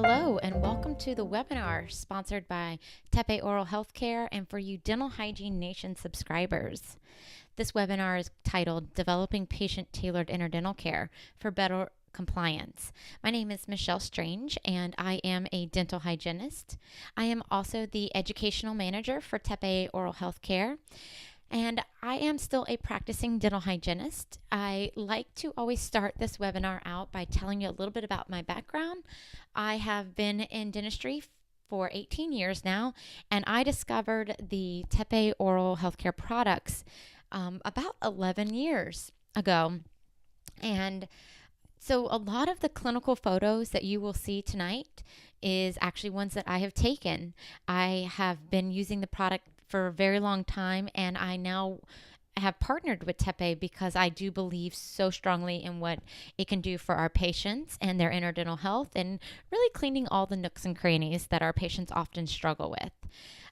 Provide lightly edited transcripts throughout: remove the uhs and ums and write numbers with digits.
Hello, and welcome to the webinar sponsored by TePe Oral Healthcare and for you Dental Hygiene Nation subscribers. This webinar is titled Developing Patient-Tailored Interdental Care for Better Compliance. My name is Michelle Strange, and I am a dental hygienist. I am also the educational manager for TePe Oral Healthcare. And I am still a practicing dental hygienist. I like to always start this webinar out by telling you a little bit about my background. I have been in dentistry for 18 years now, and I discovered the TePe oral healthcare products about 11 years ago. And so a lot of the clinical photos that you will see tonight is actually ones that I have taken. I have been using the product for a very long time, and I now have partnered with TePe because I do believe so strongly in what it can do for our patients and their interdental health, and really cleaning all the nooks and crannies that our patients often struggle with.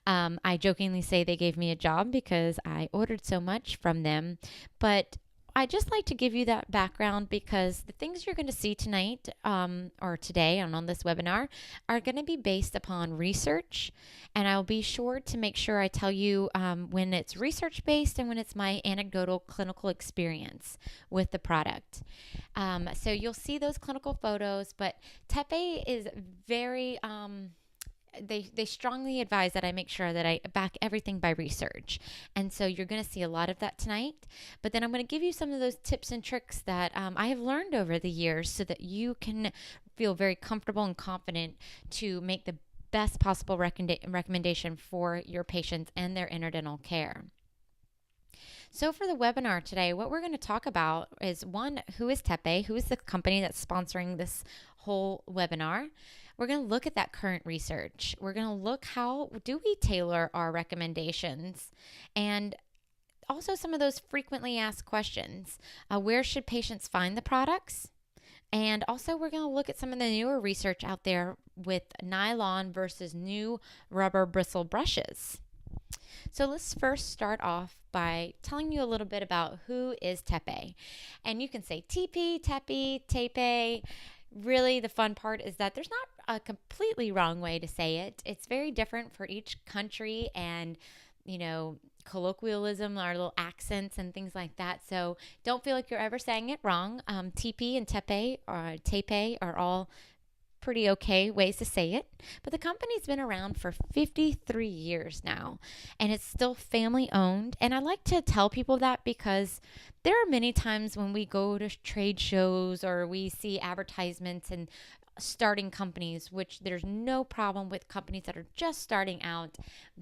I jokingly say they gave me a job because I ordered so much from them, but I just like to give you that background because the things you're going to see tonight or today on this webinar are going to be based upon research, and I'll be sure to make sure I tell you when it's research based and when it's my anecdotal clinical experience with the product. So you'll see those clinical photos, but TePe is very they strongly advise that I make sure that I back everything by research. And so you're going to see a lot of that tonight. But then I'm going to give you some of those tips and tricks that I have learned over the years so that you can feel very comfortable and confident to make the best possible recommendation for your patients and their interdental care. So for the webinar today, what we're going to talk about is one, who is TePe? Who is the company that's sponsoring this whole webinar? We're going to look at that current research. We're going to look how do we tailor our recommendations, and also some of those frequently asked questions. Where should patients find the products? And also we're going to look at some of the newer research out there with nylon versus new rubber bristle brushes. So let's first start off by telling you a little bit about who is TePe. And you can say TePe, TePe, TePe. Really, the fun part is that there's not a completely wrong way to say it. It's very different for each country and, colloquialism, our little accents and things like that. So don't feel like you're ever saying it wrong. TePe and TePe are all pretty okay ways to say it, but the company's been around for 53 years now, and it's still family owned. And I like to tell people that because there are many times when we go to trade shows or we see advertisements and starting companies, which there's no problem with companies that are just starting out,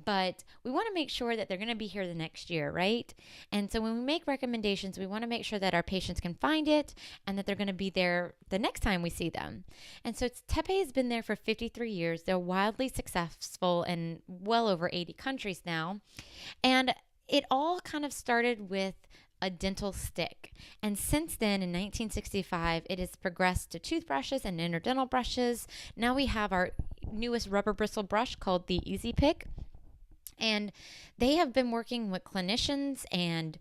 but we want to make sure that they're going to be here the next year, right? And so when we make recommendations, we want to make sure that our patients can find it and that they're going to be there the next time we see them. And so TePe has been there for 53 years. They're wildly successful in well over 80 countries now. And it all kind of started with a dental stick. And since then, in 1965, it has progressed to toothbrushes and interdental brushes. Now we have our newest rubber bristle brush called the Easy Pick. And they have been working with clinicians and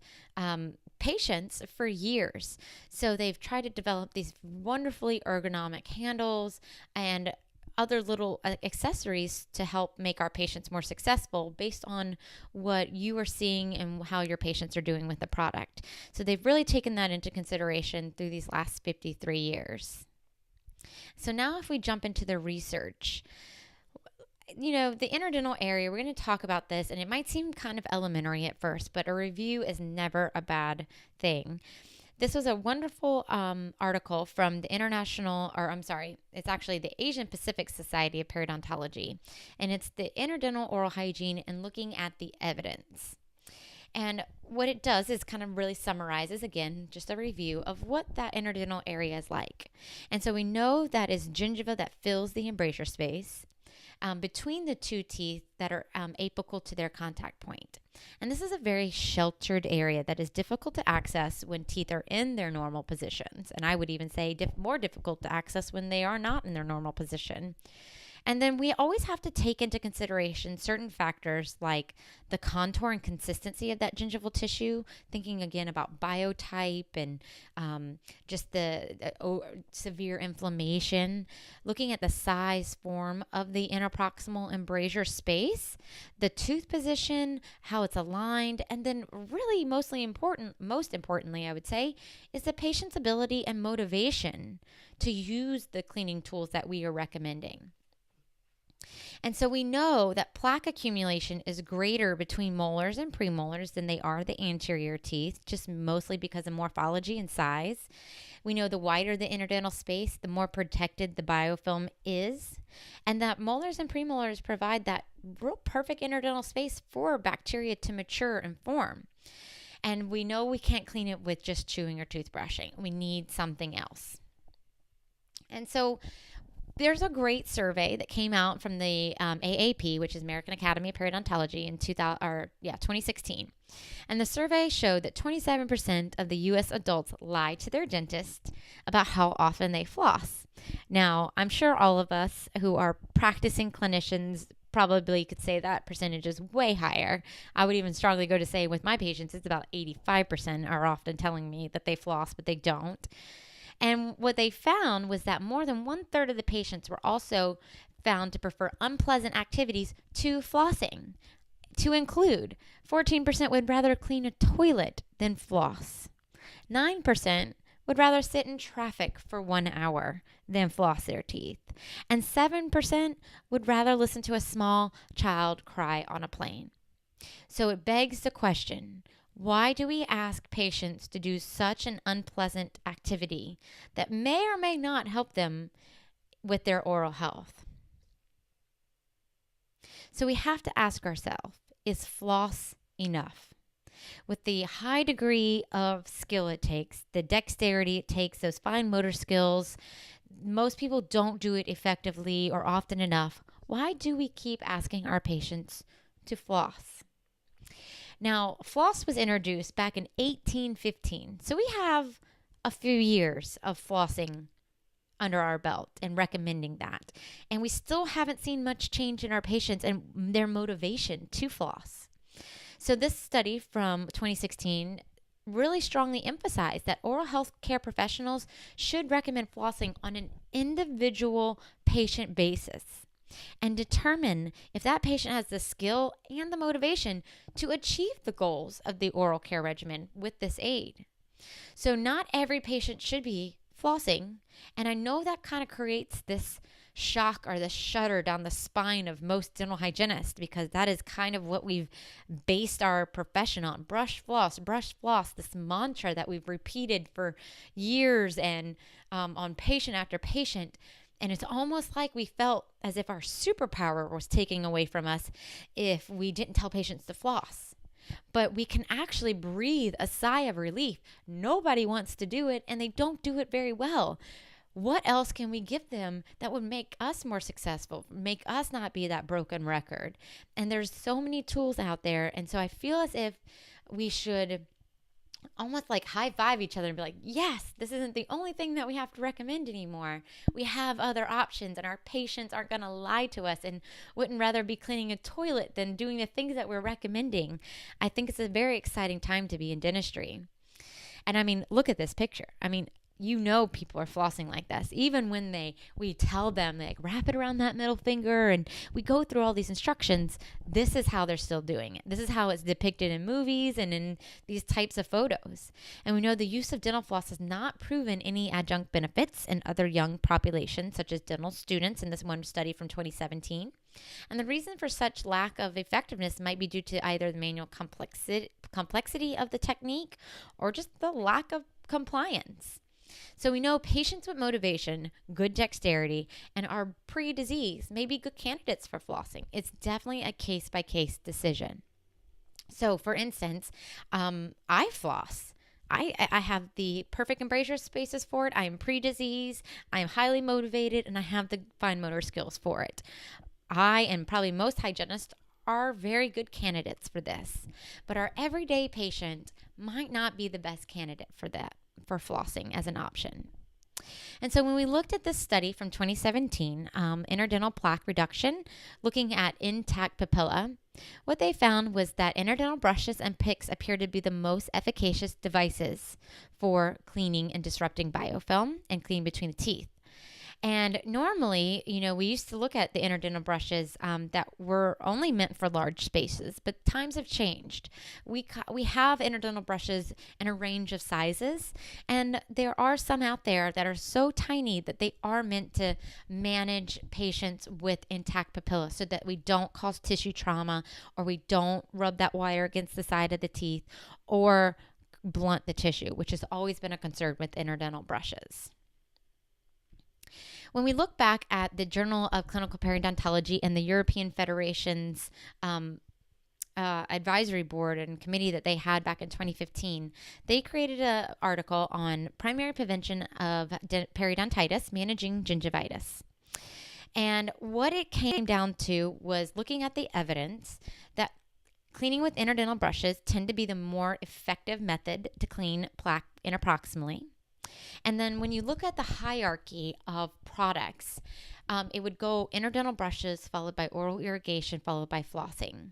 patients for years. So they've tried to develop these wonderfully ergonomic handles and other little accessories to help make our patients more successful based on what you are seeing and how your patients are doing with the product. So they've really taken that into consideration through these last 53 years. So now if we jump into the research, the interdental area, we're going to talk about this, and it might seem kind of elementary at first, but a review is never a bad thing. This was a wonderful article from the it's actually the Asian Pacific Society of Periodontology, and it's the Interdental Oral Hygiene and looking at the evidence. And what it does is kind of really summarizes, again, just a review of what that interdental area is like. And so we know that is gingiva that fills the embrasure space between the two teeth that are apical to their contact point. And this is a very sheltered area that is difficult to access when teeth are in their normal positions. And I would even say more difficult to access when they are not in their normal position. And then we always have to take into consideration certain factors like the contour and consistency of that gingival tissue, thinking again about biotype and just the severe inflammation, looking at the size, form of the interproximal embrasure space, the tooth position, how it's aligned, and then really most importantly, I would say, is the patient's ability and motivation to use the cleaning tools that we are recommending. And so we know that plaque accumulation is greater between molars and premolars than they are the anterior teeth, just mostly because of morphology and size. We know the wider the interdental space, the more protected the biofilm is, and that molars and premolars provide that real perfect interdental space for bacteria to mature and form. And we know we can't clean it with just chewing or toothbrushing. We need something else. And so there's a great survey that came out from the AAP, which is American Academy of Periodontology, in 2016. And the survey showed that 27% of the U.S. adults lie to their dentist about how often they floss. Now, I'm sure all of us who are practicing clinicians probably could say that percentage is way higher. I would even strongly go to say with my patients, it's about 85% are often telling me that they floss, but they don't. And what they found was that more than 1/3 of the patients were also found to prefer unpleasant activities to flossing. To include, 14% would rather clean a toilet than floss. 9% would rather sit in traffic for 1 hour than floss their teeth. And 7% would rather listen to a small child cry on a plane. So it begs the question, why do we ask patients to do such an unpleasant activity that may or may not help them with their oral health? So we have to ask ourselves, is floss enough? With the high degree of skill it takes, the dexterity it takes, those fine motor skills, most people don't do it effectively or often enough. Why do we keep asking our patients to floss? Now, floss was introduced back in 1815. So we have a few years of flossing under our belt and recommending that. And we still haven't seen much change in our patients and their motivation to floss. So this study from 2016 really strongly emphasized that oral health care professionals should recommend flossing on an individual patient basis and determine if that patient has the skill and the motivation to achieve the goals of the oral care regimen with this aid. So not every patient should be flossing, and I know that kind of creates this shock or the shudder down the spine of most dental hygienists, because that is kind of what we've based our profession on. Brush, floss, this mantra that we've repeated for years and on patient after patient. And it's almost like we felt as if our superpower was taken away from us if we didn't tell patients to floss. But we can actually breathe a sigh of relief. Nobody wants to do it, and they don't do it very well. What else can we give them that would make us more successful, make us not be that broken record? And there's so many tools out there. And so I feel as if we should almost like high five each other and be like, yes, this isn't the only thing that we have to recommend anymore. We have other options, and our patients aren't going to lie to us and wouldn't rather be cleaning a toilet than doing the things that we're recommending. I think it's a very exciting time to be in dentistry. And I mean, look at this picture. I mean, you know, people are flossing like this. Even when we tell them, like, wrap it around that middle finger, and we go through all these instructions, this is how they're still doing it. This is how it's depicted in movies and in these types of photos. And we know the use of dental floss has not proven any adjunct benefits in other young populations, such as dental students in this one study from 2017. And the reason for such lack of effectiveness might be due to either the manual complexity of the technique or just the lack of compliance. So we know patients with motivation, good dexterity, and are pre-disease may be good candidates for flossing. It's definitely a case-by-case decision. So for instance, I floss. I have the perfect embrasure spaces for it. I am pre-disease. I am highly motivated, and I have the fine motor skills for it. I and probably most hygienists are very good candidates for this, but our everyday patient might not be the best candidate for that, for flossing as an option. And so when we looked at this study from 2017, interdental plaque reduction, looking at intact papilla, what they found was that interdental brushes and picks appear to be the most efficacious devices for cleaning and disrupting biofilm and cleaning between the teeth. And normally, we used to look at the interdental brushes that were only meant for large spaces, but times have changed. We have interdental brushes in a range of sizes, and there are some out there that are so tiny that they are meant to manage patients with intact papilla so that we don't cause tissue trauma, or we don't rub that wire against the side of the teeth, or blunt the tissue, which has always been a concern with interdental brushes. When we look back at the Journal of Clinical Periodontology and the European Federation's advisory board and committee that they had back in 2015, they created an article on primary prevention of periodontitis, managing gingivitis. And what it came down to was looking at the evidence that cleaning with interdental brushes tend to be the more effective method to clean plaque interproximally. And then when you look at the hierarchy of products, it would go interdental brushes, followed by oral irrigation, followed by flossing.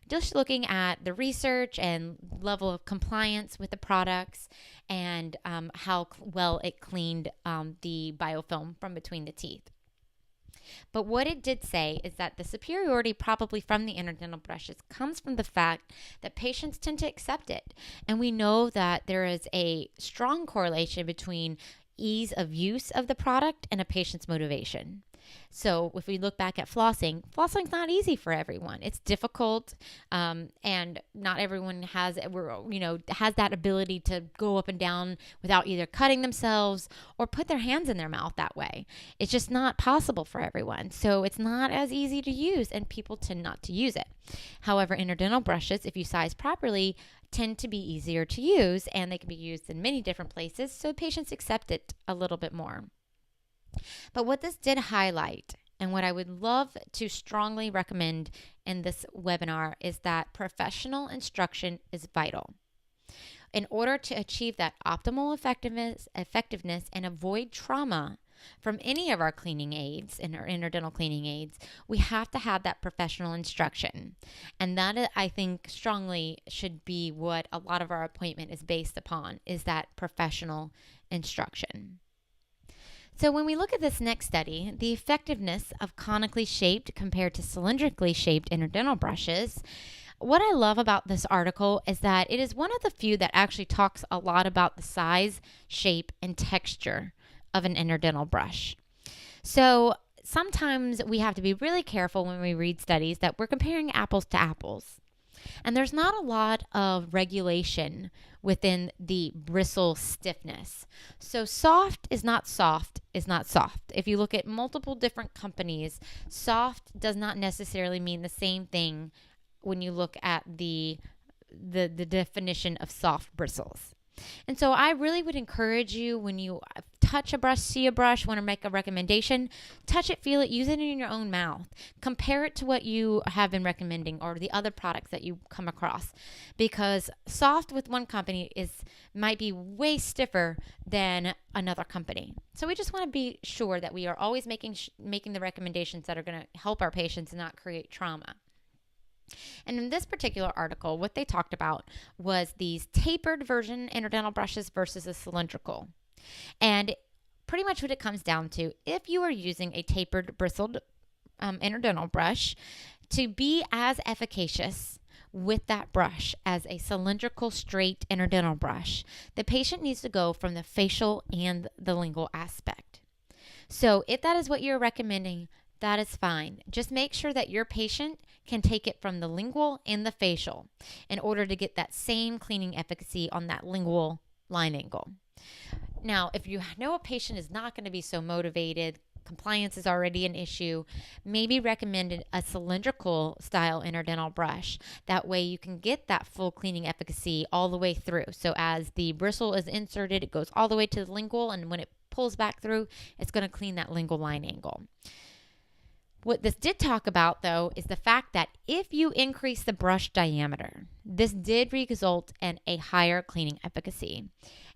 Just looking at the research and level of compliance with the products and how well it cleaned the biofilm from between the teeth. But what it did say is that the superiority probably from the interdental brushes comes from the fact that patients tend to accept it. And we know that there is a strong correlation between ease of use of the product and a patient's motivation. So if we look back at flossing's not easy for everyone. It's difficult, and not everyone has that ability to go up and down without either cutting themselves or put their hands in their mouth that way. It's just not possible for everyone. So it's not as easy to use, and people tend not to use it. However, interdental brushes, if you size properly, tend to be easier to use, and they can be used in many different places, so patients accept it a little bit more. But what this did highlight, and what I would love to strongly recommend in this webinar, is that professional instruction is vital. In order to achieve that optimal effectiveness and avoid trauma from any of our cleaning aids and our interdental cleaning aids, we have to have that professional instruction. And that, I think, strongly should be what a lot of our appointment is based upon, is that professional instruction. So when we look at this next study, the effectiveness of conically shaped compared to cylindrically shaped interdental brushes, what I love about this article is that it is one of the few that actually talks a lot about the size, shape, and texture of an interdental brush. So sometimes we have to be really careful when we read studies that we're comparing apples to apples. And there's not a lot of regulation within the bristle stiffness. So soft is not soft is not soft. If you look at multiple different companies, soft does not necessarily mean the same thing when you look at the definition of soft bristles. And so I really would encourage you, when you touch a brush, see a brush, want to make a recommendation, touch it, feel it, use it in your own mouth. Compare it to what you have been recommending or the other products that you come across. Because soft with one company might be way stiffer than another company. So we just want to be sure that we are always making the recommendations that are going to help our patients and not create trauma. And in this particular article, what they talked about was these tapered version interdental brushes versus a cylindrical. And pretty much what it comes down to, if you are using a tapered bristled interdental brush, to be as efficacious with that brush as a cylindrical straight interdental brush, the patient needs to go from the facial and the lingual aspect. So if that is what you're recommending, that is fine. Just make sure that your patient can take it from the lingual and the facial in order to get that same cleaning efficacy on that lingual line angle. Now, if you know a patient is not going to be so motivated, compliance is already an issue, maybe recommend a cylindrical style interdental brush. That way you can get that full cleaning efficacy all the way through. So as the bristle is inserted, it goes all the way to the lingual, and when it pulls back through, it's going to clean that lingual line angle. What this did talk about, though, is the fact that if you increase the brush diameter, this did result in a higher cleaning efficacy.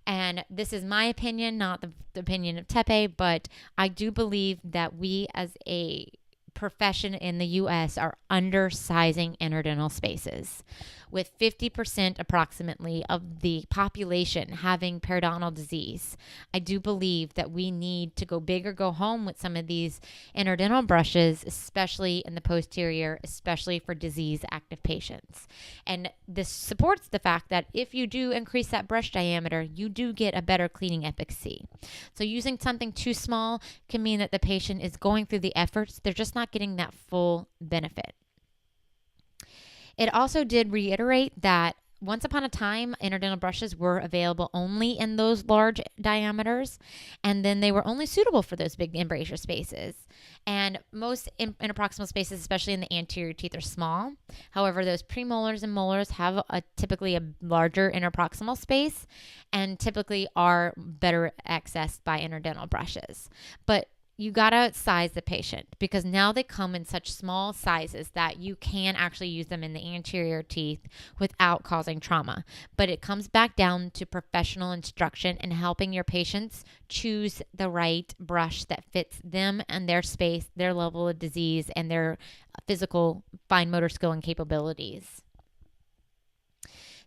And this is my opinion, not the opinion of TePe, but I do believe that we as a profession in the US are undersizing interdental spaces, with 50% approximately of the population having periodontal disease. I do believe that we need to go big or go home with some of these interdental brushes, especially in the posterior, especially for disease active patients. And this supports the fact that if you do increase that brush diameter, you do get a better cleaning efficacy. So using something too small can mean that the patient is going through the efforts, they're just not getting that full benefit. It also did reiterate that once upon a time, interdental brushes were available only in those large diameters, and then they were only suitable for those big embrasure spaces. And most interproximal spaces, especially in the anterior teeth, are small. However, those premolars and molars have typically a larger interproximal space and typically are better accessed by interdental brushes. But you gotta size the patient, because now they come in such small sizes that you can actually use them in the anterior teeth without causing trauma. But it comes back down to professional instruction and helping your patients choose the right brush that fits them and their space, their level of disease, and their physical fine motor skill and capabilities.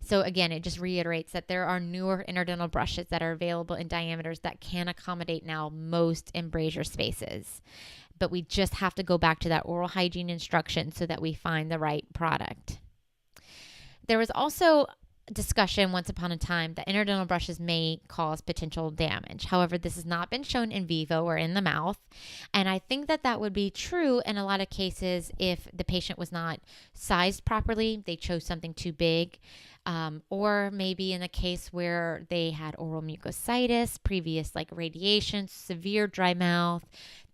So again, it just reiterates that there are newer interdental brushes that are available in diameters that can accommodate now most embrasure spaces. But we just have to go back to that oral hygiene instruction so that we find the right product. There was also discussion once upon a time that interdental brushes may cause potential damage. However, this has not been shown in vivo or in the mouth. And I think that that would be true in a lot of cases if the patient was not sized properly, they chose something too big. Or maybe in a case where they had oral mucositis, previous like radiation, severe dry mouth,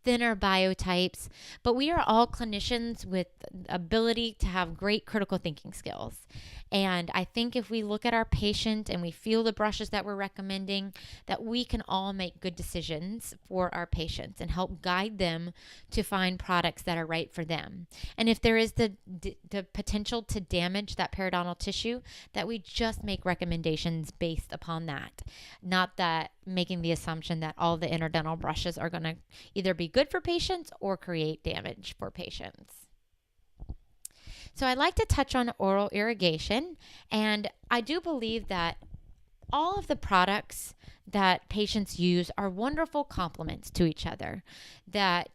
thinner biotypes. But we are all clinicians with ability to have great critical thinking skills. And I think if we look at our patient and we feel the brushes that we're recommending, that we can all make good decisions for our patients and help guide them to find products that are right for them. And if there is the potential to damage that periodontal tissue, that we just make recommendations based upon that. Not that making the assumption that all the interdental brushes are going to either be good for patients or create damage for patients. So I'd like to touch on oral irrigation, and I do believe that all of the products that patients use are wonderful complements to each other. That,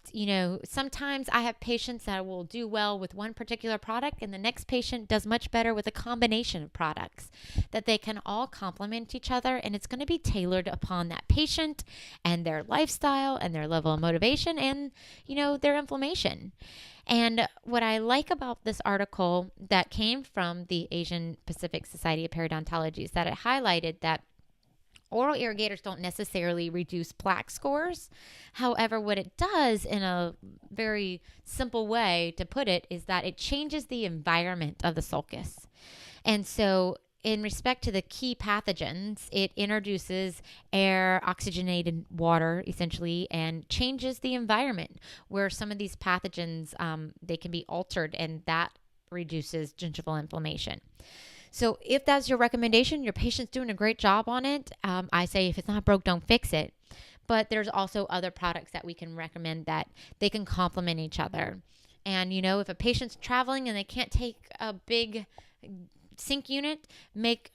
sometimes I have patients that will do well with one particular product and the next patient does much better with a combination of products, that they can all complement each other, and it's going to be tailored upon that patient and their lifestyle and their level of motivation and, their inflammation. And what I like about this article that came from the Asian Pacific Society of Periodontology is that it highlighted that oral irrigators don't necessarily reduce plaque scores. However, what it does in a very simple way to put it is that it changes the environment of the sulcus. And so in respect to the key pathogens, it introduces air, oxygenated water, essentially, and changes the environment where some of these pathogens, they can be altered, and that reduces gingival inflammation. So if that's your recommendation, your patient's doing a great job on it. I say if it's not broke, don't fix it. But there's also other products that we can recommend that they can complement each other. And, if a patient's traveling and they can't take a big sink unit,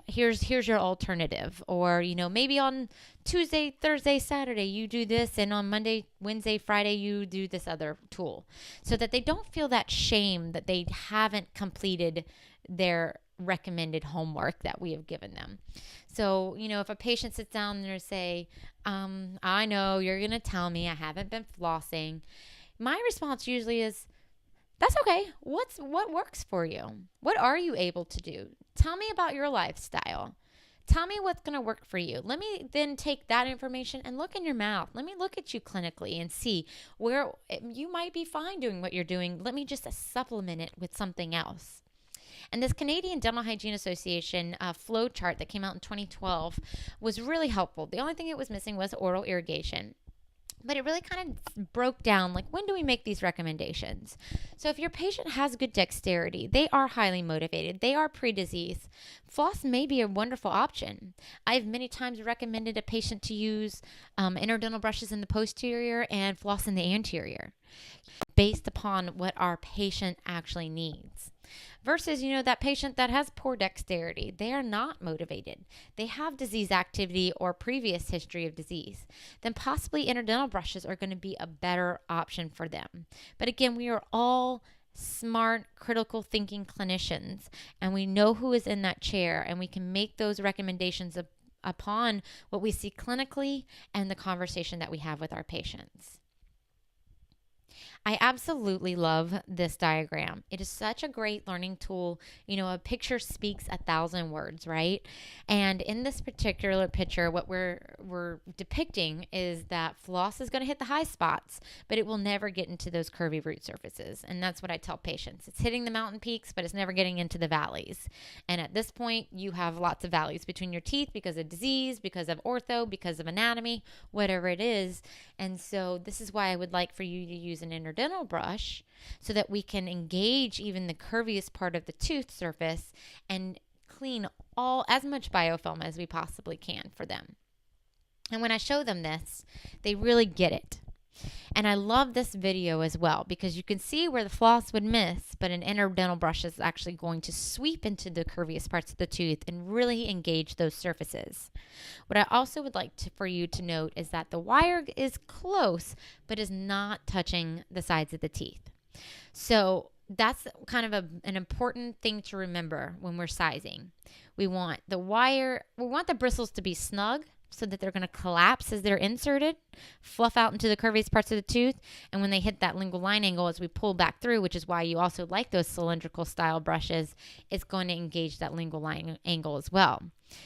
here's your alternative. Or maybe on Tuesday, Thursday, Saturday you do this, and on Monday, Wednesday, Friday you do this other tool, so that they don't feel that shame that they haven't completed their recommended homework that we have given them. So if a patient sits down there and say, I know you're gonna tell me I haven't been flossing, my response usually is, that's okay. What works for you? What are you able to do? Tell me about your lifestyle. Tell me what's going to work for you. Let me then take that information and look in your mouth. Let me look at you clinically and see where you might be fine doing what you're doing. Let me just supplement it with something else. And this Canadian Dental Hygiene Association flow chart that came out in 2012 was really helpful. The only thing it was missing was oral irrigation. But it really kind of broke down, like, when do we make these recommendations? So if your patient has good dexterity, they are highly motivated, they are pre-disease, floss may be a wonderful option. I've many times recommended a patient to use interdental brushes in the posterior and floss in the anterior, based upon what our patient actually needs. Versus, that patient that has poor dexterity, they are not motivated, they have disease activity or previous history of disease, then possibly interdental brushes are going to be a better option for them. But again, we are all smart, critical thinking clinicians, and we know who is in that chair, and we can make those recommendations upon what we see clinically and the conversation that we have with our patients. I absolutely love this diagram. It is such a great learning tool. A picture speaks 1,000 words, right? And in this particular picture, what we're depicting is that floss is going to hit the high spots, but it will never get into those curvy root surfaces. And that's what I tell patients. It's hitting the mountain peaks, but it's never getting into the valleys. And at this point, you have lots of valleys between your teeth because of disease, because of ortho, because of anatomy, whatever it is. And so this is why I would like for you to use an interdental brush so that we can engage even the curviest part of the tooth surface and clean as much biofilm as we possibly can for them. And when I show them this, they really get it. And I love this video as well because you can see where the floss would miss, but an interdental brush is actually going to sweep into the curviest parts of the tooth and really engage those surfaces. What I also would like for you to note is that the wire is close, but is not touching the sides of the teeth. So that's kind of an important thing to remember when we're sizing. We want the bristles to be snug, so that they're going to collapse as they're inserted, fluff out into the curviest parts of the tooth, and when they hit that lingual line angle as we pull back through, which is why you also like those cylindrical style brushes, it's going to engage that lingual line angle as well.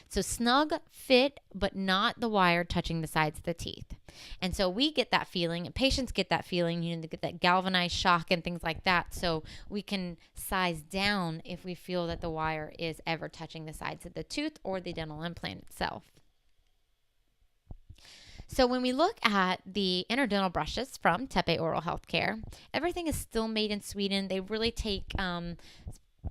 So snug fit, but not the wire touching the sides of the teeth. And so we get that feeling, and patients get that feeling, they get that galvanized shock and things like that. So we can size down if we feel that the wire is ever touching the sides of the tooth or the dental implant itself. So when we look at the interdental brushes from TePe Oral Healthcare, everything is still made in Sweden. They really take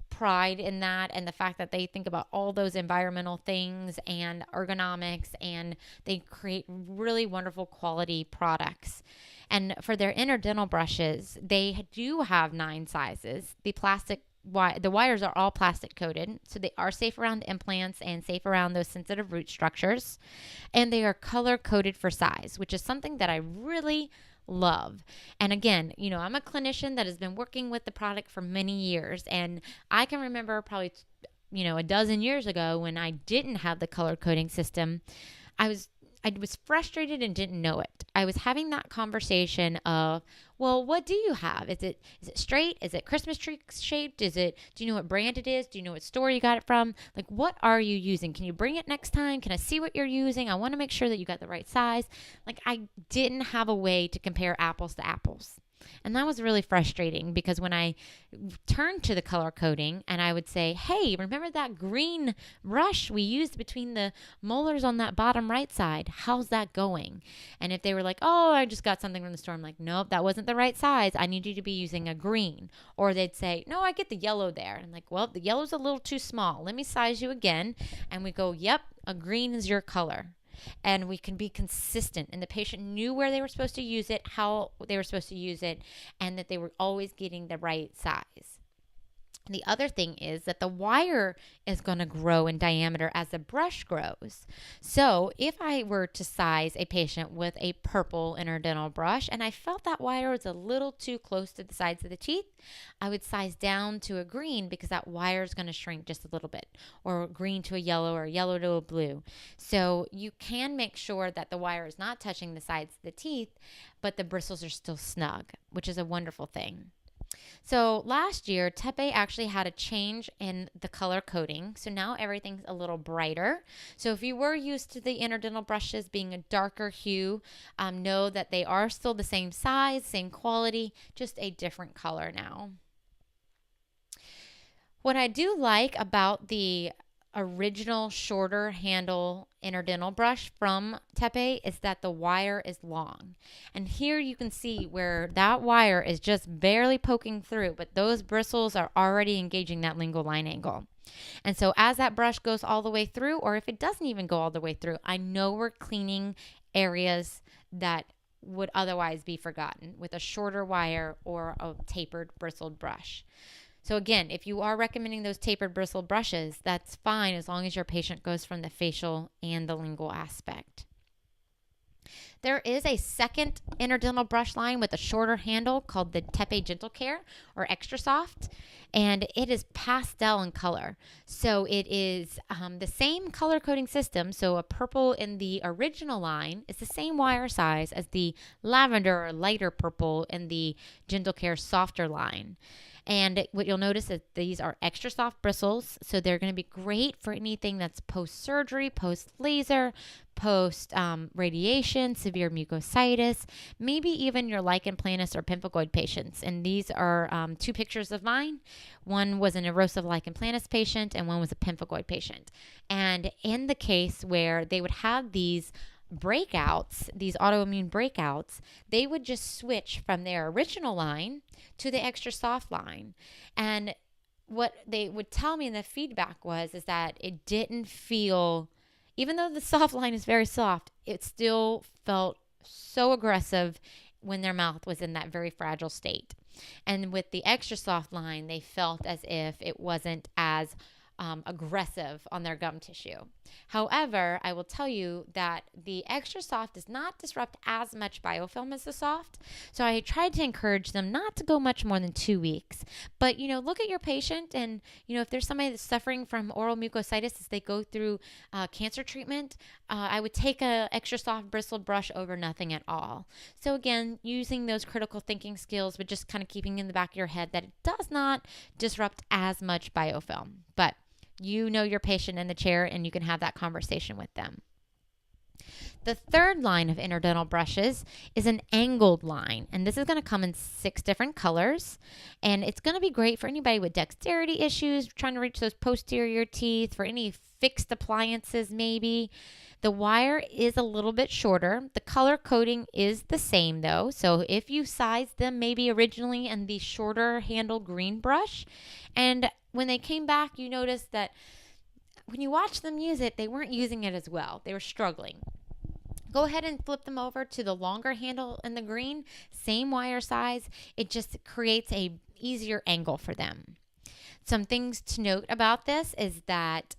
pride in that and the fact that they think about all those environmental things and ergonomics, and they create really wonderful quality products. And for their interdental brushes, they do have 9 sizes. The wires are all plastic coated, so they are safe around implants and safe around those sensitive root structures. And they are color coded for size, which is something that I really love. And again, I'm a clinician that has been working with the product for many years, and I can remember probably, a dozen years ago when I didn't have the color coding system, I was frustrated and didn't know it. I was having that conversation of, well, what do you have? Is it straight? Is it Christmas tree shaped? Do you know what brand it is? Do you know what store you got it from? Like, what are you using? Can you bring it next time? Can I see what you're using? I want to make sure that you got the right size. Like, I didn't have a way to compare apples to apples. And that was really frustrating because when I turned to the color coding and I would say, hey, remember that green brush we used between the molars on that bottom right side? How's that going? And if they were like, oh, I just got something from the store, I'm like, nope, that wasn't the right size. I need you to be using a green. Or they'd say, no, I get the yellow there. And I'm like, well, the yellow's a little too small. Let me size you again. And we go, yep, a green is your color. And we can be consistent, and the patient knew where they were supposed to use it, how they were supposed to use it, and that they were always getting the right size. The other thing is that the wire is going to grow in diameter as the brush grows. So if I were to size a patient with a purple interdental brush and I felt that wire was a little too close to the sides of the teeth, I would size down to a green because that wire is going to shrink just a little bit, or green to a yellow, or yellow to a blue. So you can make sure that the wire is not touching the sides of the teeth, but the bristles are still snug, which is a wonderful thing. So last year, TePe actually had a change in the color coding. So now everything's a little brighter. So if you were used to the interdental brushes being a darker hue, know that they are still the same size, same quality, just a different color now. What I do like about the original shorter handle interdental brush from TePe is that the wire is long. And here you can see where that wire is just barely poking through, but those bristles are already engaging that lingual line angle. And so as that brush goes all the way through, or if it doesn't even go all the way through, I know we're cleaning areas that would otherwise be forgotten with a shorter wire or a tapered bristled brush. So again, if you are recommending those tapered bristle brushes, that's fine as long as your patient goes from the facial and the lingual aspect. There is a second interdental brush line with a shorter handle called the TePe Gentle Care or Extra Soft, and it is pastel in color. So it is the same color coding system. So a purple in the original line is the same wire size as the lavender or lighter purple in the Gentle Care softer line. And what you'll notice is these are extra soft bristles, so they're going to be great for anything that's post-surgery, post-laser, post-radiation, severe mucositis, maybe even your lichen planus or pemphigoid patients. And these are two pictures of mine. One was an erosive lichen planus patient and one was a pemphigoid patient. And in the case where they would have these breakouts, these autoimmune breakouts, they would just switch from their original line to the extra soft line. And what they would tell me in the feedback is that it didn't feel, even though the soft line is very soft, it still felt so aggressive when their mouth was in that very fragile state. And with the extra soft line, they felt as if it wasn't as aggressive on their gum tissue. However, I will tell you that the extra soft does not disrupt as much biofilm as the soft. So I tried to encourage them not to go much more than 2 weeks. But, look at your patient and, if there's somebody that's suffering from oral mucositis as they go through cancer treatment, I would take a extra soft bristled brush over nothing at all. So again, using those critical thinking skills, but just kind of keeping in the back of your head that it does not disrupt as much biofilm. But you know your patient in the chair and you can have that conversation with them. The third line of interdental brushes is an angled line, and this is going to come in 6 different colors, and it's going to be great for anybody with dexterity issues, trying to reach those posterior teeth, for any fixed appliances maybe. The wire is a little bit shorter. The color coding is the same though, so if you sized them maybe originally in the shorter handle green brush, and when they came back, you noticed that when you watch them use it, they weren't using it as well. They were struggling. Go ahead and flip them over to the longer handle in the green, same wire size. It just creates a easier angle for them. Some things to note about this is that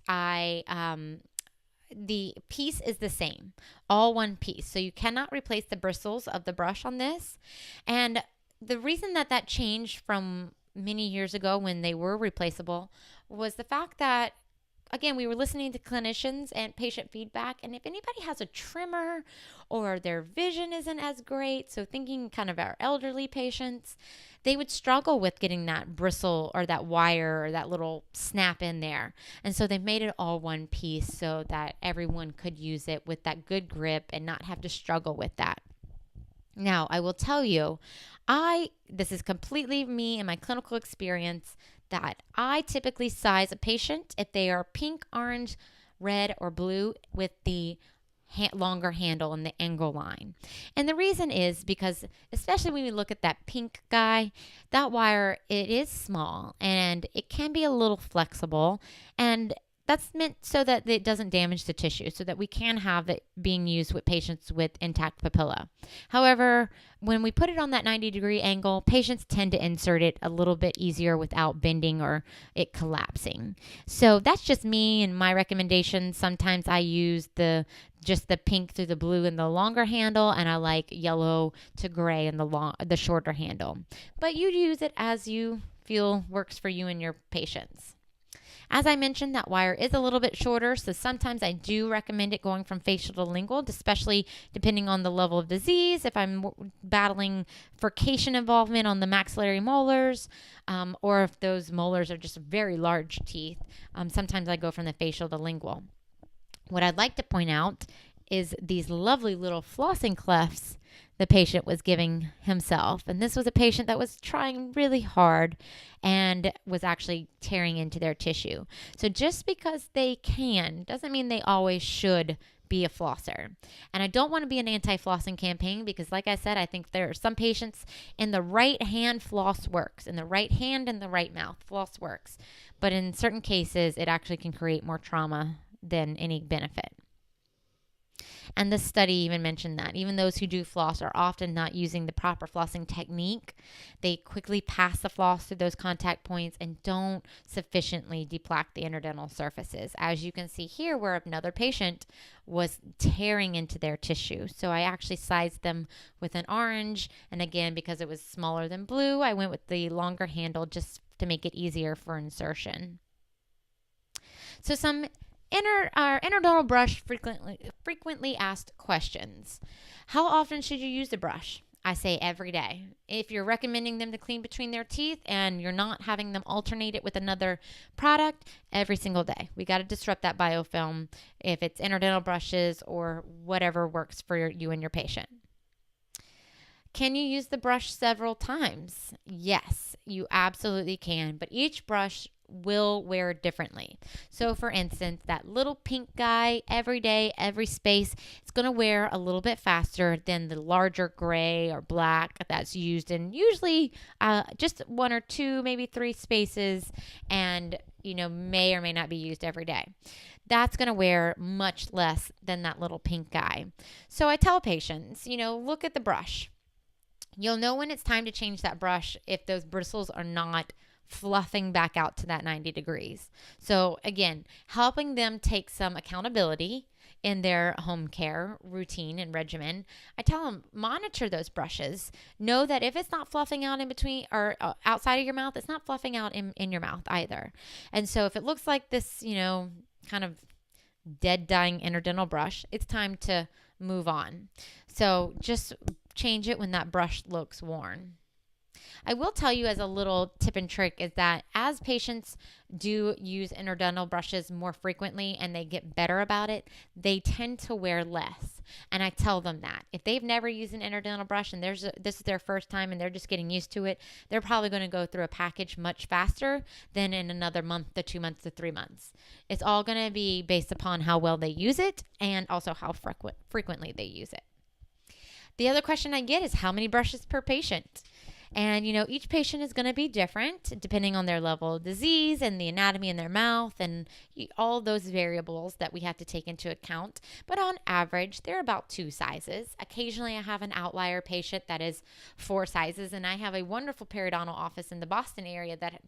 the piece is the same, all one piece. So you cannot replace the bristles of the brush on this. And the reason that changed from many years ago when they were replaceable was the fact that, again, we were listening to clinicians and patient feedback, and if anybody has a tremor or their vision isn't as great, so thinking kind of our elderly patients, they would struggle with getting that bristle or that wire or that little snap in there. And so they made it all one piece so that everyone could use it with that good grip and not have to struggle with that. Now, I will tell you, this is completely me and my clinical experience, that I typically size a patient if they are pink, orange, red, or blue with the longer handle and the angle line. And the reason is because, especially when we look at that pink guy, that wire, it is small and it can be a little flexible, and that's meant so that it doesn't damage the tissue, so that we can have it being used with patients with intact papilla. However, when we put it on that 90-degree angle, patients tend to insert it a little bit easier without bending or it collapsing. So that's just me and my recommendation. Sometimes I use just the pink through the blue in the longer handle, and I like yellow to gray in the shorter handle. But you use it as you feel works for you and your patients. As I mentioned, that wire is a little bit shorter, so sometimes I do recommend it going from facial to lingual, especially depending on the level of disease. If I'm battling furcation involvement on the maxillary molars, or if those molars are just very large teeth, sometimes I go from the facial to lingual. What I'd like to point out is these lovely little flossing clefts the patient was giving himself. And this was a patient that was trying really hard and was actually tearing into their tissue. So just because they can doesn't mean they always should be a flosser. And I don't want to be an anti-flossing campaign because, like I said, I think there are some patients in the right hand floss works, in the right hand and the right mouth floss works. But in certain cases, it actually can create more trauma than any benefit. And this study even mentioned that even those who do floss are often not using the proper flossing technique. They quickly pass the floss through those contact points and don't sufficiently deplaque the interdental surfaces. As you can see here, where another patient was tearing into their tissue. So I actually sized them with an orange. And again, because it was smaller than blue, I went with the longer handle just to make it easier for insertion. So some interdental brush frequently asked questions. How often should you use the brush? I say every day. If you're recommending them to clean between their teeth and you're not having them alternate it with another product, every single day. We got to disrupt that biofilm if it's interdental brushes or whatever works for you and your patient. Can you use the brush several times? Yes, you absolutely can, but each brush will wear differently. So for instance, that little pink guy, every day, every space, it's going to wear a little bit faster than the larger gray or black that's used in usually just 1 or 2, maybe 3 spaces, and may or may not be used every day. That's going to wear much less than that little pink guy. So I tell patients, look at the brush. You'll know when it's time to change that brush if those bristles are not fluffing back out to that 90 degrees. So again, helping them take some accountability in their home care routine and regimen. I tell them, monitor those brushes. Know that if it's not fluffing out in between or outside of your mouth, it's not fluffing out in your mouth either. And so if it looks like this, kind of dead, dying interdental brush, it's time to move on. So just change it when that brush looks worn. I will tell you as a little tip and trick is that as patients do use interdental brushes more frequently and they get better about it, they tend to wear less. And I tell them that. If they've never used an interdental brush and this is their first time and they're just getting used to it, they're probably going to go through a package much faster than in another month to 2 months to 3 months. It's all going to be based upon how well they use it and also how frequently they use it. The other question I get is how many brushes per patient? And, each patient is going to be different depending on their level of disease and the anatomy in their mouth and all those variables that we have to take into account. But on average, they're about 2 sizes. Occasionally, I have an outlier patient that is 4 sizes, and I have a wonderful periodontal office in the Boston area that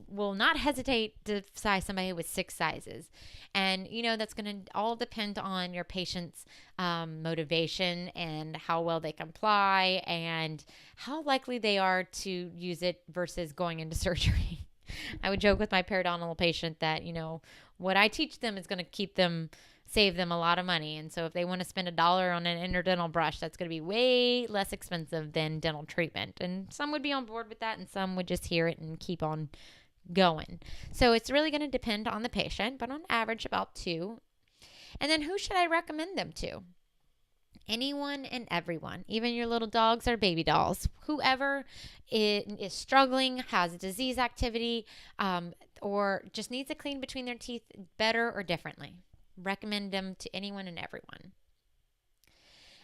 will not hesitate to size somebody with 6 sizes. And, that's going to all depend on your patient's motivation and how well they comply and how likely they are to use it versus going into surgery. I would joke with my periodontal patient that, what I teach them is going to save them a lot of money. And so if they want to spend $1 on an interdental brush, that's going to be way less expensive than dental treatment. And some would be on board with that and some would just hear it and keep on going. So it's really going to depend on the patient, but on average about 2. And then who should I recommend them to? Anyone and everyone, even your little dogs or baby dolls, whoever is struggling, has disease activity, or just needs to clean between their teeth better or differently. Recommend them to anyone and everyone.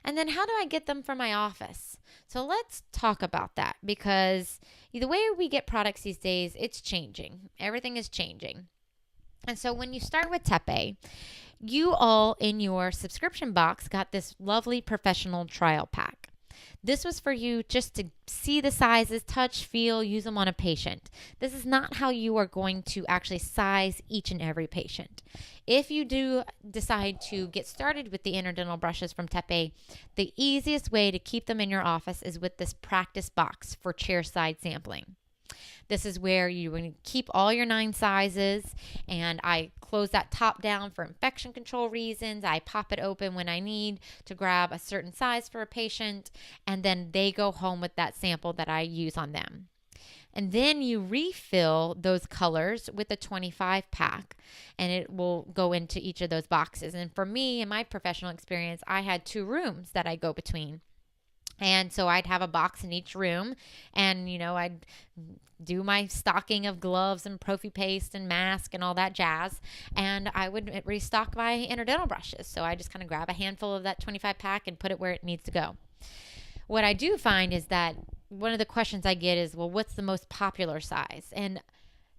And then how do I get them from my office? So let's talk about that because the way we get products these days, it's changing. Everything is changing. And so when you start with TePe, you all in your subscription box got this lovely professional trial pack. This was for you just to see the sizes, touch, feel, use them on a patient. This is not how you are going to actually size each and every patient. If you do decide to get started with the interdental brushes from TePe, the easiest way to keep them in your office is with this practice box for chair side sampling. This is where you want to keep all your 9 sizes, and I close that top down for infection control reasons. I pop it open when I need to grab a certain size for a patient, and then they go home with that sample that I use on them. And then you refill those colors with a 25 pack, and it will go into each of those boxes. And for me, in my professional experience, I had 2 rooms that I go between. And so I'd have a box in each room, and I'd do my stocking of gloves and prophy paste and mask and all that jazz. And I would restock my interdental brushes. So I just kind of grab a handful of that 25 pack and put it where it needs to go. What I do find is that one of the questions I get is, well, what's the most popular size? And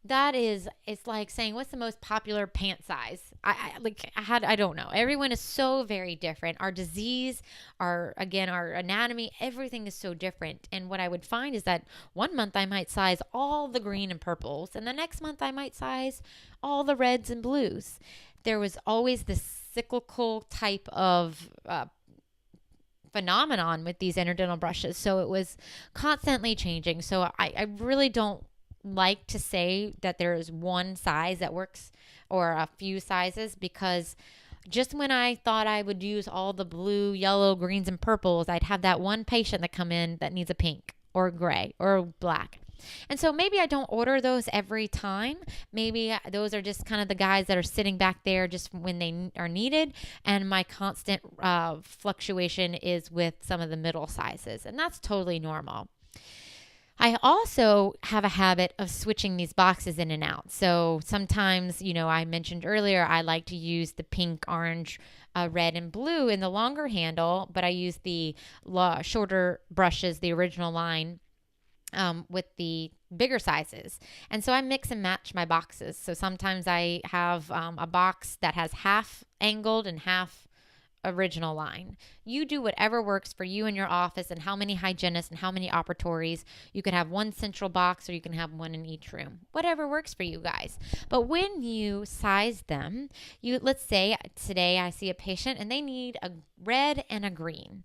it's like saying, what's the most popular pant size? I don't know. Everyone is so very different. Our disease, our anatomy, everything is so different. And what I would find is that one month I might size all the green and purples, and the next month I might size all the reds and blues. There was always this cyclical type of phenomenon with these interdental brushes. So it was constantly changing. So I really don't like to say that there is one size that works or a few sizes, because just when I thought I would use all the blue, yellow, greens, and purples, I'd have that one patient that come in that needs a pink or gray or black. And so maybe I don't order those every time. Maybe those are just kind of the guys that are sitting back there just when they are needed. And my constant fluctuation is with some of the middle sizes. And that's totally normal. I also have a habit of switching these boxes in and out. So sometimes, I mentioned earlier, I like to use the pink, orange, red, and blue in the longer handle, but I use the shorter brushes, the original line, with the bigger sizes. And so I mix and match my boxes. So sometimes I have a box that has half angled and half original line. You do whatever works for you in your office and how many hygienists and how many operatories. You could have one central box, or you can have one in each room. Whatever works for you guys. But when you size them, let's say today I see a patient and they need a red and a green.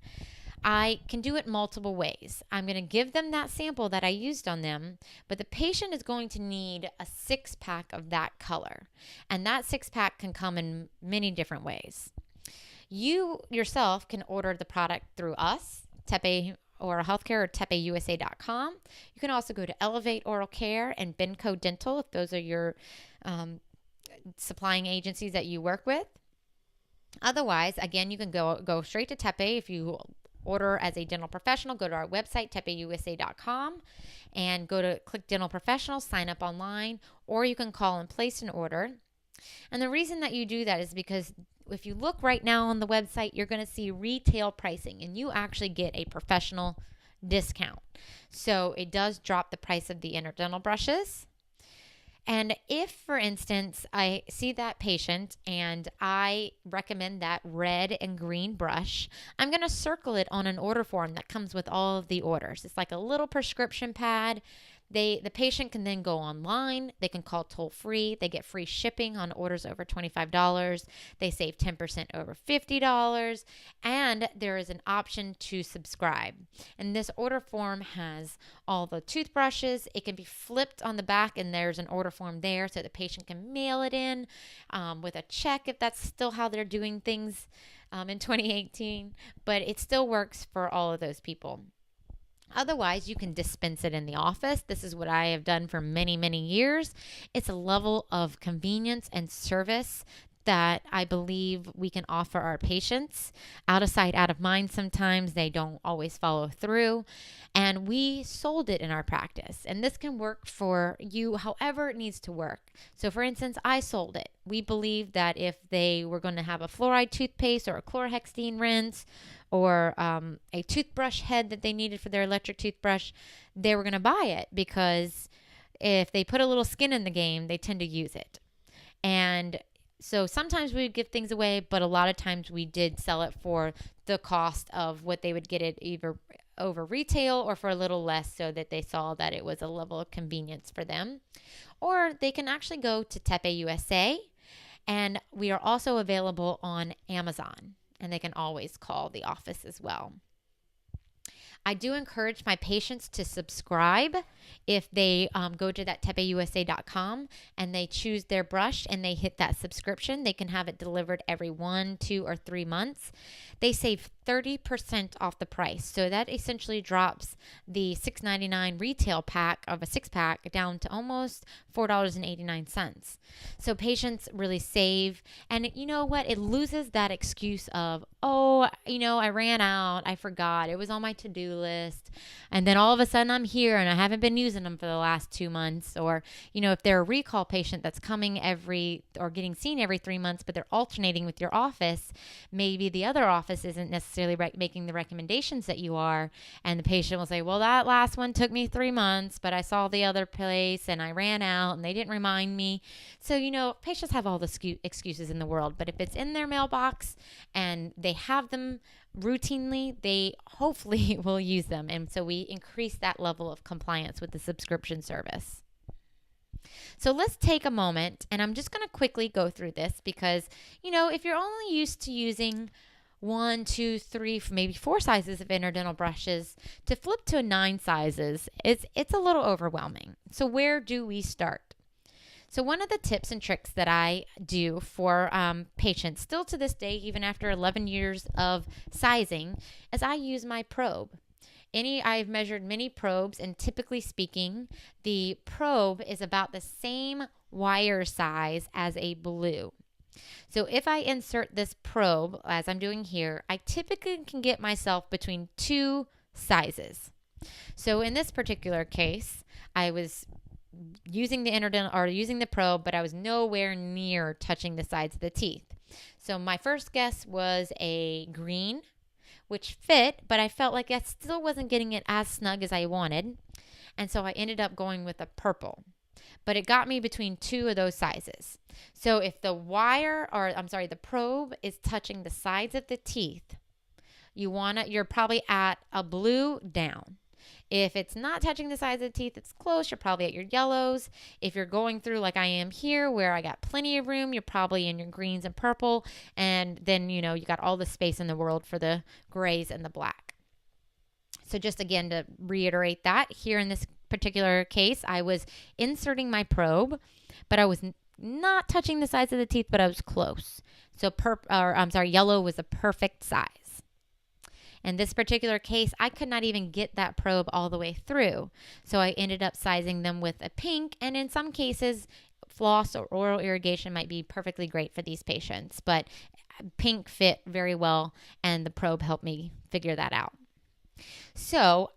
I can do it multiple ways. I'm going to give them that sample that I used on them, but the patient is going to need a 6-pack of that color. And that 6-pack can come in many different ways. You yourself can order the product through us, TePe Oral Healthcare, or TePeUSA.com. You can also go to Elevate Oral Care and Benco Dental if those are your supplying agencies that you work with. Otherwise, again, you can go straight to TePe. If you order as a dental professional, go to our website, TePeUSA.com, and click Dental Professional, sign up online, or you can call and place an order. And the reason that you do that is because if you look right now on the website, you're going to see retail pricing, and you actually get a professional discount. So it does drop the price of the interdental brushes. And if, for instance, I see that patient and I recommend that red and green brush, I'm going to circle it on an order form that comes with all of the orders. It's like a little prescription pad. The patient can then go online. They can call toll free. They get free shipping on orders over $25. They save 10% over $50. And there is an option to subscribe. And this order form has all the toothbrushes. It can be flipped on the back, and there's an order form there so the patient can mail it in with a check if that's still how they're doing things in 2018. But it still works for all of those people. Otherwise, you can dispense it in the office. This is what I have done for many, many years. It's a level of convenience and service that I believe we can offer our patients. Out of sight, out of mind sometimes. They don't always follow through. And we sold it in our practice. And this can work for you however it needs to work. So for instance, I sold it. We believed that if they were going to have a fluoride toothpaste or a chlorhexidine rinse or a toothbrush head that they needed for their electric toothbrush, they were going to buy it, because if they put a little skin in the game, they tend to use it. And so sometimes we would give things away, but a lot of times we did sell it for the cost of what they would get it either over retail or for a little less, so that they saw that it was a level of convenience for them. Or they can actually go to TePe USA, and we are also available on Amazon, and they can always call the office as well. I do encourage my patients to subscribe If they go to that tepeusa.com and they choose their brush and they hit that subscription, they can have it delivered every 1, 2, or 3 months. They save 30% off the price. So that essentially drops the $6.99 retail pack of a 6-pack down to almost $4.89. So patients really save. And you know what? It loses that excuse of, oh, I ran out. I forgot. It was on my to-do list. And then all of a sudden I'm here and I haven't been using them for the last 2 months. Or, if they're a recall patient that's coming or getting seen every 3 months, but they're alternating with your office, maybe the other office isn't necessarily making the recommendations that you are. And the patient will say, well, that last one took me 3 months, but I saw the other place and I ran out and they didn't remind me. So, patients have all the excuses in the world, but if it's in their mailbox and they have them routinely, they hopefully will use them. And so we increase that level of compliance with the subscription service. So let's take a moment, and I'm just going to quickly go through this because, if you're only used to using 1, 2, 3, maybe 4 sizes of interdental brushes, to flip to 9 sizes, it's a little overwhelming. So where do we start? So one of the tips and tricks that I do for patients, still to this day, even after 11 years of sizing, is I use my probe. I've measured many probes, and typically speaking, the probe is about the same wire size as a blue. So if I insert this probe, as I'm doing here, I typically can get myself between 2 sizes. So in this particular case, I was using the probe, but I was nowhere near touching the sides of the teeth. So my first guess was a green, which fit, but I felt like I still wasn't getting it as snug as I wanted. And so I ended up going with a purple. But it got me between 2 of those sizes. So if the probe is touching the sides of the teeth, you're probably at a blue down. If it's not touching the sides of the teeth, it's close. You're probably at your yellows. If you're going through like I am here, where I got plenty of room, you're probably in your greens and purple. And then, you got all the space in the world for the grays and the black. So just again, to reiterate that, here in this particular case, I was inserting my probe, but I was not touching the sides of the teeth, but I was close. So yellow was a perfect size. In this particular case, I could not even get that probe all the way through. So I ended up sizing them with a pink, and in some cases, floss or oral irrigation might be perfectly great for these patients, but pink fit very well, and the probe helped me figure that out. So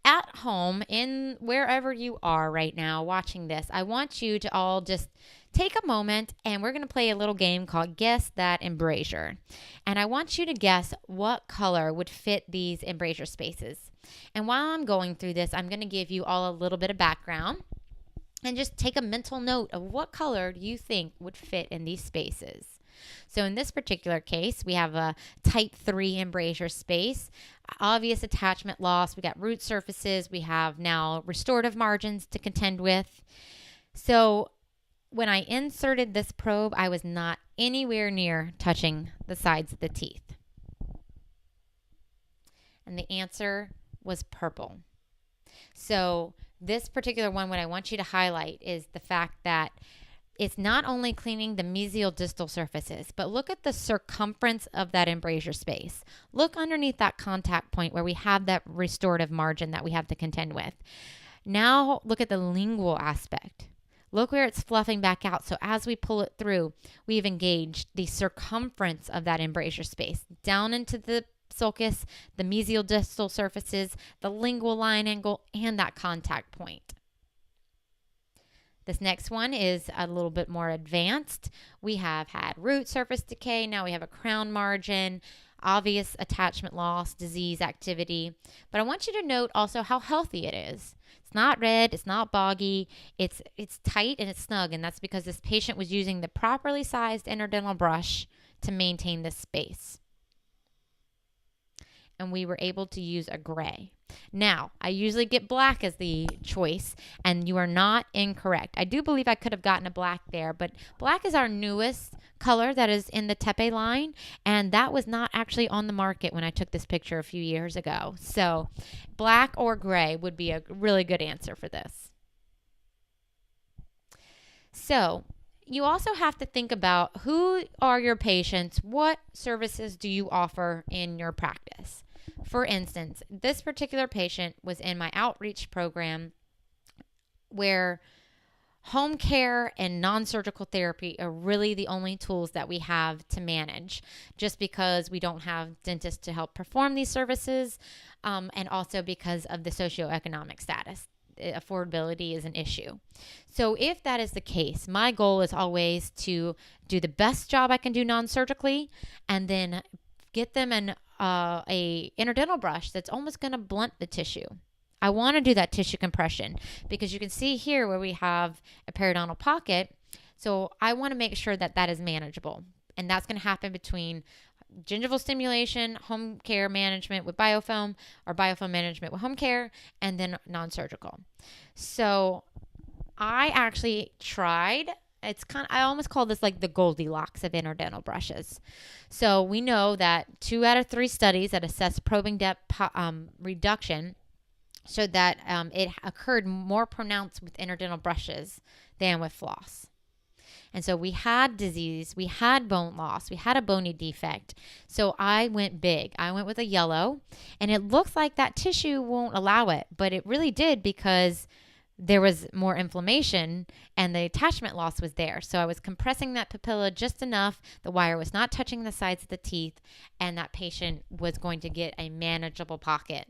at home, in wherever you are right now watching this, I want you to all just take a moment, and we're going to play a little game called Guess That Embrasure. And I want you to guess what color would fit these embrasure spaces. And while I'm going through this, I'm going to give you all a little bit of background and just take a mental note of what color do you think would fit in these spaces. So in this particular case, we have a type 3 embrasure space, obvious attachment loss, we got root surfaces, we have now restorative margins to contend with. So when I inserted this probe, I was not anywhere near touching the sides of the teeth. And the answer was purple. So this particular one, what I want you to highlight is the fact that it's not only cleaning the mesial distal surfaces, but look at the circumference of that embrasure space. Look underneath that contact point where we have that restorative margin that we have to contend with. Now look at the lingual aspect. Look where it's fluffing back out. So as we pull it through, we've engaged the circumference of that embrasure space down into the sulcus, the mesial distal surfaces, the lingual line angle, and that contact point. This next one is a little bit more advanced. We have had root surface decay. Now we have a crown margin, obvious attachment loss, disease activity. But I want you to note also how healthy it is. It's not red, it's not boggy, it's tight and it's snug, and that's because this patient was using the properly sized interdental brush to maintain this space. and we were able to use a gray. Now, I usually get black as the choice, and you are not incorrect. I do believe I could have gotten a black there, but black is our newest color that is in the TePe line, and that was not actually on the market when I took this picture a few years ago. So black or gray would be a really good answer for this. So you also have to think about who are your patients, what services do you offer in your practice. For instance, this particular patient was in my outreach program where home care and non-surgical therapy are really the only tools that we have to manage, just because we don't have dentists to help perform these services, and also because of the socioeconomic status. Affordability is an issue. So if that is the case, my goal is always to do the best job I can do non-surgically, and then get them a interdental brush that's almost going to blunt the tissue. I want to do that tissue compression because you can see here where we have a periodontal pocket. So I want to make sure that that is manageable. And that's going to happen between gingival stimulation, home care management with biofilm, or biofilm management with home care, and then non-surgical. So I actually tried. I almost call this like the Goldilocks of interdental brushes. So we know that 2 out of 3 studies that assess probing depth reduction showed that it occurred more pronounced with interdental brushes than with floss. And so we had disease, we had bone loss, we had a bony defect. So I went big. I went with a yellow, and it looks like that tissue won't allow it, but it really did because there was more inflammation and the attachment loss was there. So I was compressing that papilla just enough. The wire was not touching the sides of the teeth, and that patient was going to get a manageable pocket.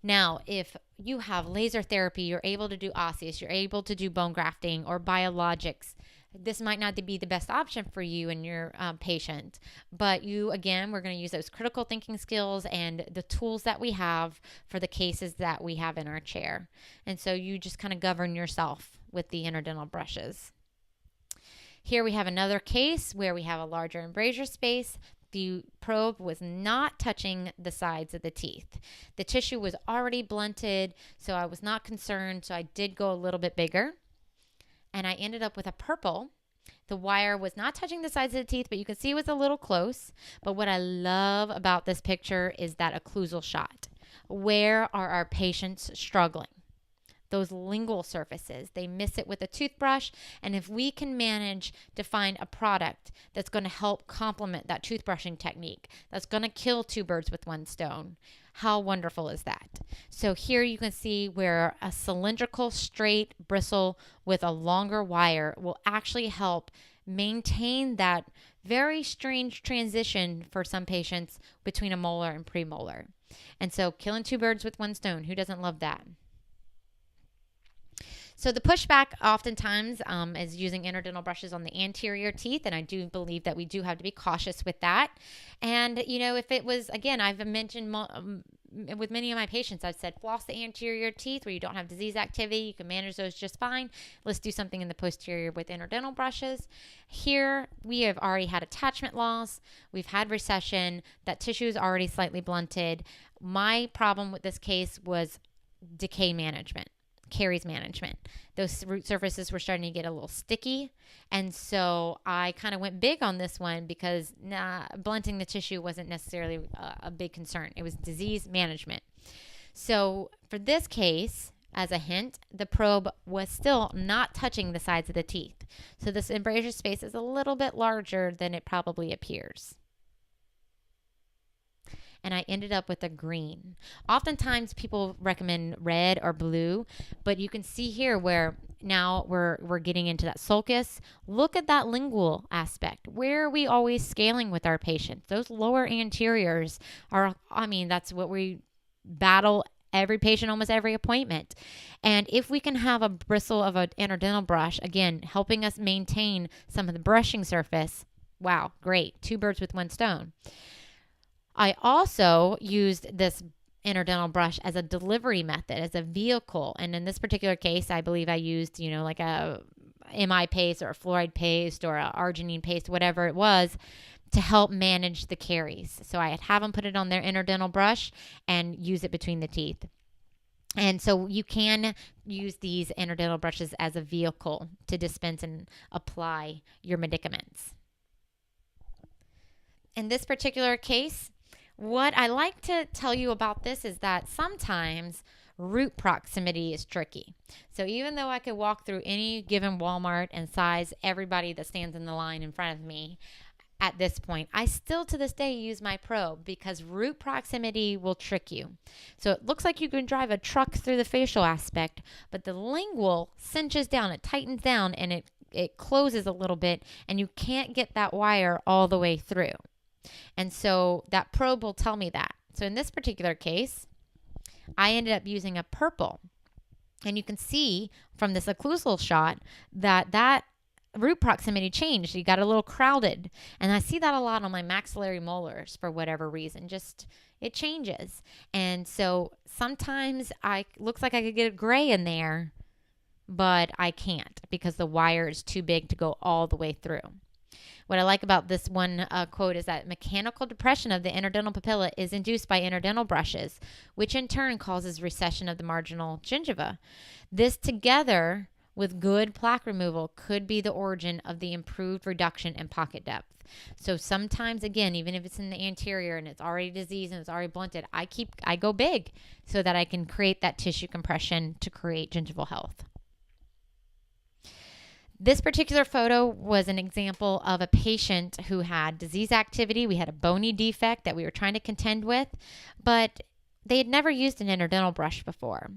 Now, if you have laser therapy, you're able to do osseous, you're able to do bone grafting or biologics, this might not be the best option for you and your patient. But we're going to use those critical thinking skills and the tools that we have for the cases that we have in our chair. And so you just kind of govern yourself with the interdental brushes. Here we have another case where we have a larger embrasure space. The probe was not touching the sides of the teeth. The tissue was already blunted, so I was not concerned. So I did go a little bit bigger, and I ended up with a purple. The wire was not touching the sides of the teeth, but you can see it was a little close. But what I love about this picture is that occlusal shot. Where are our patients struggling? Those lingual surfaces. They miss it with a toothbrush. And if we can manage to find a product that's going to help complement that toothbrushing technique, that's going to kill 2 birds with 1 stone, how wonderful is that? So here you can see where a cylindrical straight bristle with a longer wire will actually help maintain that very strange transition for some patients between a molar and premolar. And so killing 2 birds with 1 stone, who doesn't love that? So the pushback oftentimes is using interdental brushes on the anterior teeth, and I do believe that we do have to be cautious with that. And, if it was, again, I've mentioned with many of my patients, I've said floss the anterior teeth where you don't have disease activity. You can manage those just fine. Let's do something in the posterior with interdental brushes. Here, we have already had attachment loss. We've had recession. That tissue is already slightly blunted. My problem with this case was decay management. Caries management. Those root surfaces were starting to get a little sticky, and so I kind of went big on this one because blunting the tissue wasn't necessarily a big concern. It was disease management. So for this case, as a hint, the probe was still not touching the sides of the teeth. So this embrasure space is a little bit larger than it probably appears. And I ended up with a green. Oftentimes people recommend red or blue, but you can see here where now we're getting into that sulcus. Look at that lingual aspect. Where are we always scaling with our patients? Those lower anteriors are, that's what we battle every patient, almost every appointment. And if we can have a bristle of an interdental brush, again, helping us maintain some of the brushing surface, wow, great. 2 birds with 1 stone. I also used this interdental brush as a delivery method, as a vehicle. And in this particular case, I believe I used, like a MI paste or a fluoride paste or a arginine paste, whatever it was, to help manage the caries. So I'd have them put it on their interdental brush and use it between the teeth. And so you can use these interdental brushes as a vehicle to dispense and apply your medicaments. In this particular case, what I like to tell you about this is that sometimes root proximity is tricky. So even though I could walk through any given Walmart and size everybody that stands in the line in front of me, at this point, I still to this day use my probe because root proximity will trick you. So it looks like you can drive a truck through the facial aspect, but the lingual cinches down, it tightens down, and it closes a little bit, and you can't get that wire all the way through. And so that probe will tell me that. So in this particular case, I ended up using a purple. And you can see from this occlusal shot that root proximity changed. You got a little crowded. And I see that a lot on my maxillary molars for whatever reason. Just it changes. And so sometimes looks like I could get a gray in there, but I can't because the wire is too big to go all the way through. What I like about this one quote is that mechanical depression of the interdental papilla is induced by interdental brushes, which in turn causes recession of the marginal gingiva. This together with good plaque removal could be the origin of the improved reduction in pocket depth. So sometimes, again, even if it's in the anterior and it's already diseased and it's already blunted, I go big so that I can create that tissue compression to create gingival health. This particular photo was an example of a patient who had disease activity. We had a bony defect that we were trying to contend with, but they had never used an interdental brush before.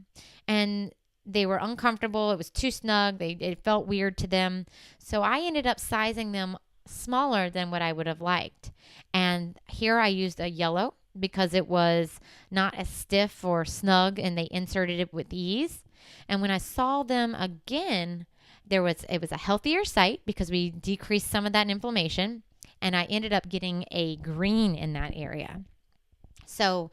And they were uncomfortable. It was too snug. It felt weird to them. So I ended up sizing them smaller than what I would have liked. And here I used a yellow because it was not as stiff or snug, and they inserted it with ease. And when I saw them again, it was a healthier site because we decreased some of that inflammation, and I ended up getting a green in that area. So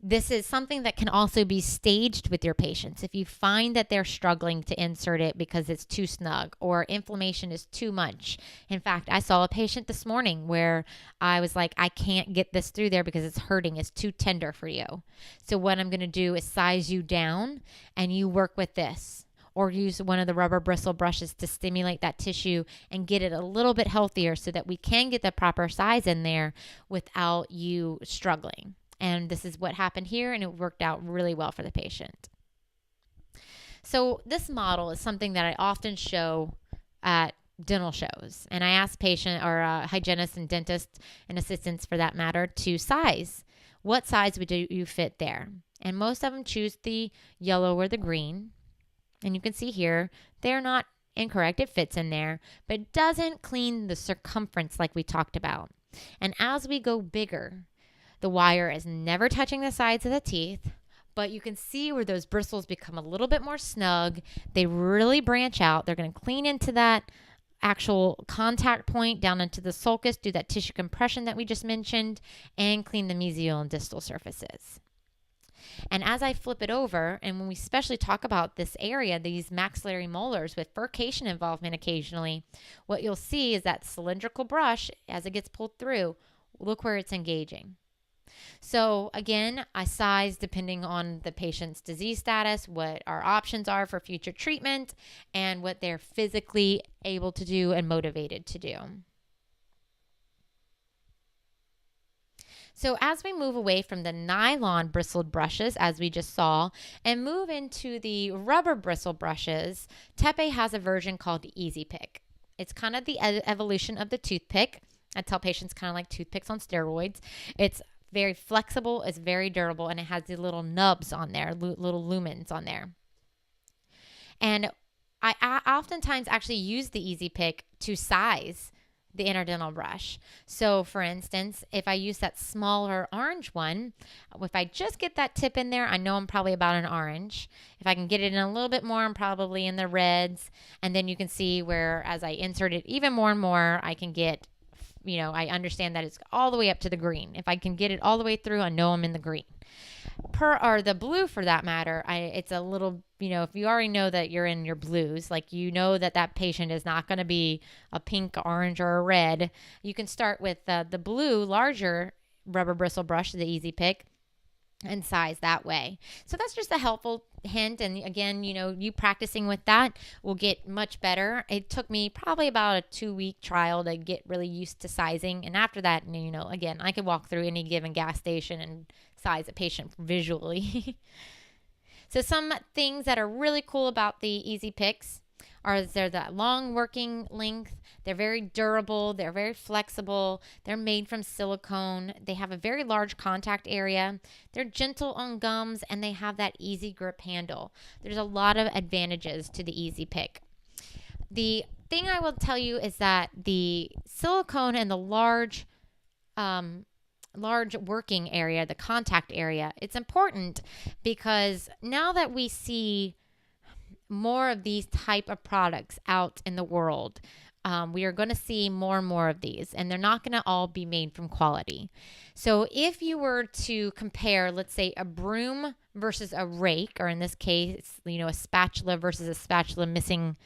this is something that can also be staged with your patients. If you find that they're struggling to insert it because it's too snug or inflammation is too much. In fact, I saw a patient this morning where I was like, I can't get this through there because it's hurting. It's too tender for you. So what I'm going to do is size you down and you work with this. Or use one of the rubber bristle brushes to stimulate that tissue and get it a little bit healthier so that we can get the proper size in there without you struggling. And this is what happened here, and it worked out really well for the patient. So this model is something that I often show at dental shows. And I ask patient or hygienists and dentists and assistants for that matter to size. What size would you fit there? And most of them choose the yellow or the green. And you can see here, they're not incorrect. It fits in there, but it doesn't clean the circumference like we talked about. And as we go bigger, the wire is never touching the sides of the teeth, but you can see where those bristles become a little bit more snug. They really branch out. They're going to clean into that actual contact point down into the sulcus, do that tissue compression that we just mentioned, and clean the mesial and distal surfaces. And as I flip it over, and when we especially talk about this area, these maxillary molars with furcation involvement occasionally, what you'll see is that cylindrical brush, as it gets pulled through, look where it's engaging. So again, I size depending on the patient's disease status, what our options are for future treatment, and what they're physically able to do and motivated to do. So as we move away from the nylon bristled brushes, as we just saw, and move into the rubber bristle brushes, TePe has a version called the Easy Pick. It's kind of the evolution of the toothpick. I tell patients kind of like toothpicks on steroids. It's very flexible, it's very durable, and it has the little nubs on there, little lumens on there. And I oftentimes actually use the Easy Pick to size the interdental brush. So for instance, if I use that smaller orange one, if I just get that tip in there, I know I'm probably about an orange. If I can get it in a little bit more, I'm probably in the reds. And then you can see where as I insert it even more and more, I can get I understand that it's all the way up to the green. If I can get it all the way through, I know I'm in the green. Or the blue for that matter, it's a little, if you already know that you're in your blues, like that patient is not going to be a pink, orange, or a red, you can start with the blue, larger rubber bristle brush, the Easy Pick, and size that way. So that's just a helpful hint. And again, you practicing with that will get much better. It took me probably about a 2-week trial to get really used to sizing. And after that, again, I could walk through any given gas station and size a patient visually. So some things that are really cool about the Easy Picks are they're that long working length. They're very durable. They're very flexible. They're made from silicone. They have a very large contact area. They're gentle on gums, and they have that easy grip handle. There's a lot of advantages to the Easy Pick. The thing I will tell you is that the silicone and the large working area, the contact area, it's important because now that we see more of these type of products out in the world, we are going to see more and more of these, and they're not going to all be made from quality. So if you were to compare, let's say, a broom versus a rake, or in this case, a spatula versus a spatula missing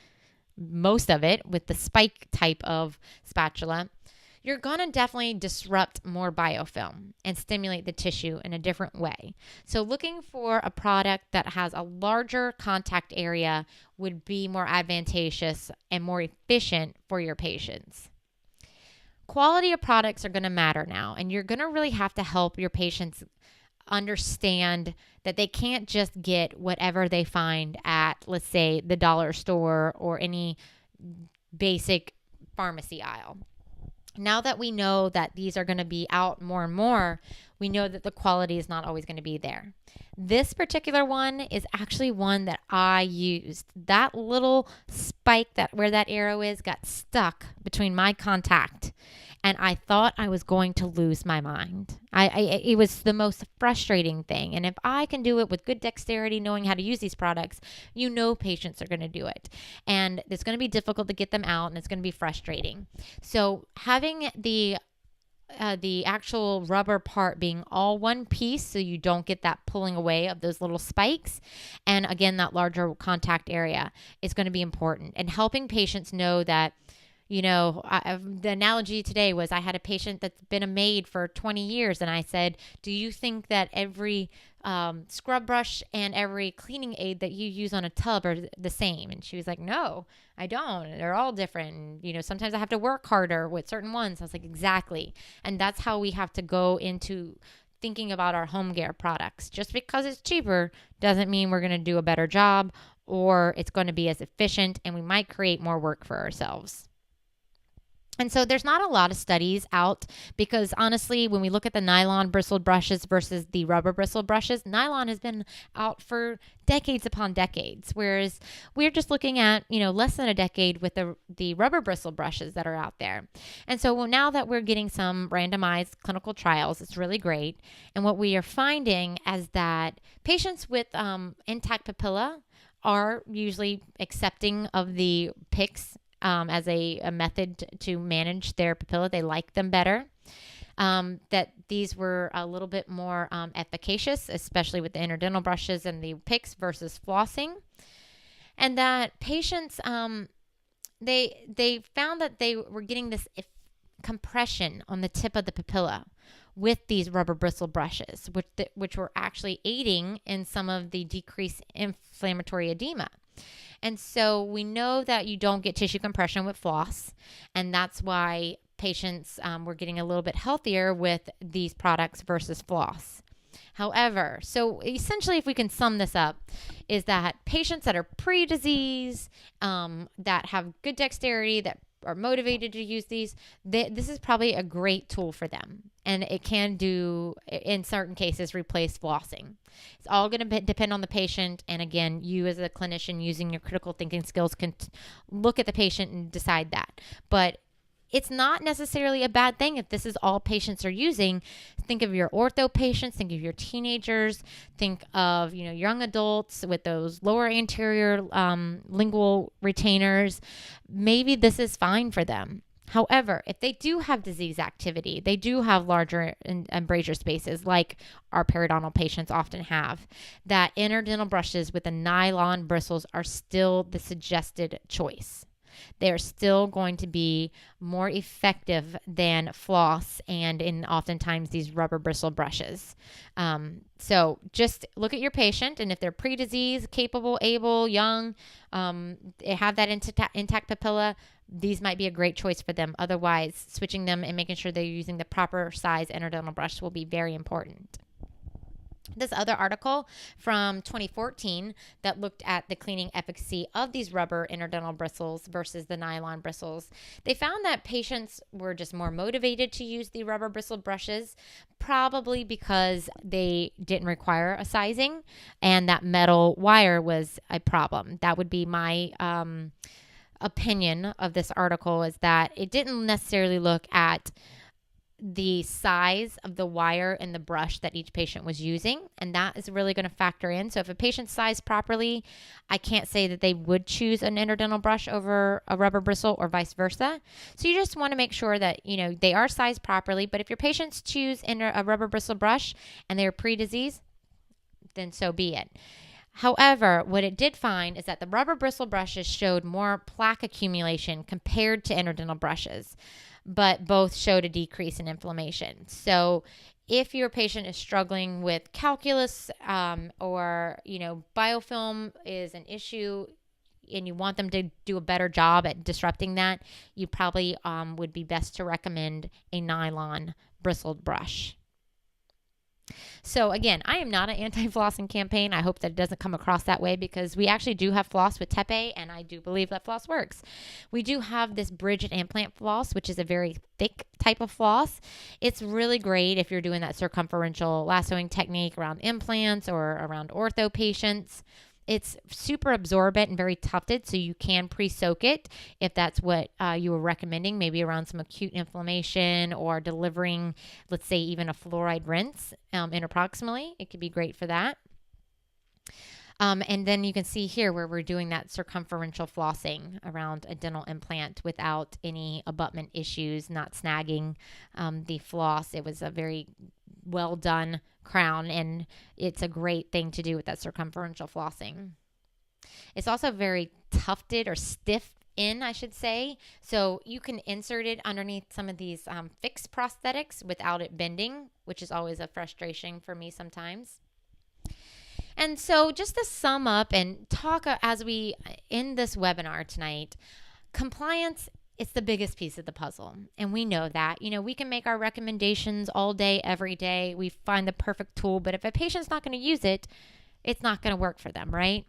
most of it with the spike type of spatula, you're going to definitely disrupt more biofilm and stimulate the tissue in a different way. So looking for a product that has a larger contact area would be more advantageous and more efficient for your patients. Quality of products are going to matter now, and you're going to really have to help your patients understand that they can't just get whatever they find at, let's say, the dollar store or any basic pharmacy aisle. Now that we know that these are going to be out more and more, we know that the quality is not always going to be there. This particular one is actually one that I used. That little spike where that arrow is got stuck between my contact, and I thought I was going to lose my mind. It was the most frustrating thing. And if I can do it with good dexterity, knowing how to use these products, patients are going to do it. And it's going to be difficult to get them out, and it's going to be frustrating. So having the actual rubber part being all one piece, so you don't get that pulling away of those little spikes, and again, that larger contact area is going to be important. And helping patients know that, the analogy today was I had a patient that's been a maid for 20 years, and I said, do you think that every scrub brush and every cleaning aid that you use on a tub are the same? And she was like, no, I don't. They're all different. And, sometimes I have to work harder with certain ones. I was like, exactly. And that's how we have to go into thinking about our home care products. Just because it's cheaper doesn't mean we're going to do a better job or it's going to be as efficient, and we might create more work for ourselves. And so there's not a lot of studies out because honestly, when we look at the nylon bristled brushes versus the rubber bristled brushes, nylon has been out for decades upon decades, whereas we're just looking at, less than a decade with the rubber bristled brushes that are out there. And so now that we're getting some randomized clinical trials, it's really great. And what we are finding is that patients with intact papilla are usually accepting of the picks as a method to manage their papilla. They like them better. That these were a little bit more efficacious, especially with the interdental brushes and the picks versus flossing. And that patients, they found that they were getting this compression on the tip of the papilla with these rubber bristle brushes, which were actually aiding in some of the decreased inflammatory edema. And so we know that you don't get tissue compression with floss, and that's why patients were getting a little bit healthier with these products versus floss. However, so essentially, if we can sum this up, is that patients that are pre-disease, that have good dexterity, that are motivated to use these, this is probably a great tool for them. And it can do, in certain cases, replace flossing. It's all going to depend on the patient. And again, you as a clinician using your critical thinking skills can look at the patient and decide that. But it's not necessarily a bad thing if this is all patients are using. Think of your ortho patients, think of your teenagers, think of, young adults with those lower anterior lingual retainers. Maybe this is fine for them. However, if they do have disease activity, they do have larger embrasure spaces like our periodontal patients often have, that interdental brushes with the nylon bristles are still the suggested choice. They are still going to be more effective than floss and in oftentimes these rubber bristle brushes. So just look at your patient, and if they're pre-disease, capable, able, young, they have that intact papilla, these might be a great choice for them. Otherwise, switching them and making sure they're using the proper size interdental brush will be very important. This other article from 2014 that looked at the cleaning efficacy of these rubber interdental bristles versus the nylon bristles, they found that patients were just more motivated to use the rubber bristle brushes, probably because they didn't require a sizing and that metal wire was a problem. That would be my opinion of this article, is that it didn't necessarily look at the size of the wire and the brush that each patient was using, and that is really going to factor in. So if a patient's sized properly, I can't say that they would choose an interdental brush over a rubber bristle or vice versa. So you just want to make sure that they are sized properly. But if your patients choose a rubber bristle brush and they're pre-disease, then so be it. However, what it did find is that the rubber bristle brushes showed more plaque accumulation compared to interdental brushes, but both showed a decrease in inflammation. So if your patient is struggling with calculus or biofilm is an issue and you want them to do a better job at disrupting that, you probably would be best to recommend a nylon bristled brush. So again, I am not an anti-flossing campaign. I hope that it doesn't come across that way, because we actually do have floss with TePe, and I do believe that floss works. We do have this bridge implant floss, which is a very thick type of floss. It's really great if you're doing that circumferential lassoing technique around implants or around ortho patients. It's super absorbent and very tufted, so you can pre-soak it if that's what you were recommending, maybe around some acute inflammation or delivering, let's say, even a fluoride rinse interproximally. It could be great for that. And then you can see here where we're doing that circumferential flossing around a dental implant without any abutment issues, not snagging the floss. It was a very well done crown, and it's a great thing to do with that circumferential flossing. It's also very tufted or stiff I should say, so you can insert it underneath some of these fixed prosthetics without it bending, which is always a frustration for me sometimes. And so just to sum up and talk as we end this webinar tonight, compliance, it's the biggest piece of the puzzle. And we know that. We can make our recommendations all day, every day. We find the perfect tool. But if a patient's not going to use it, it's not going to work for them, right?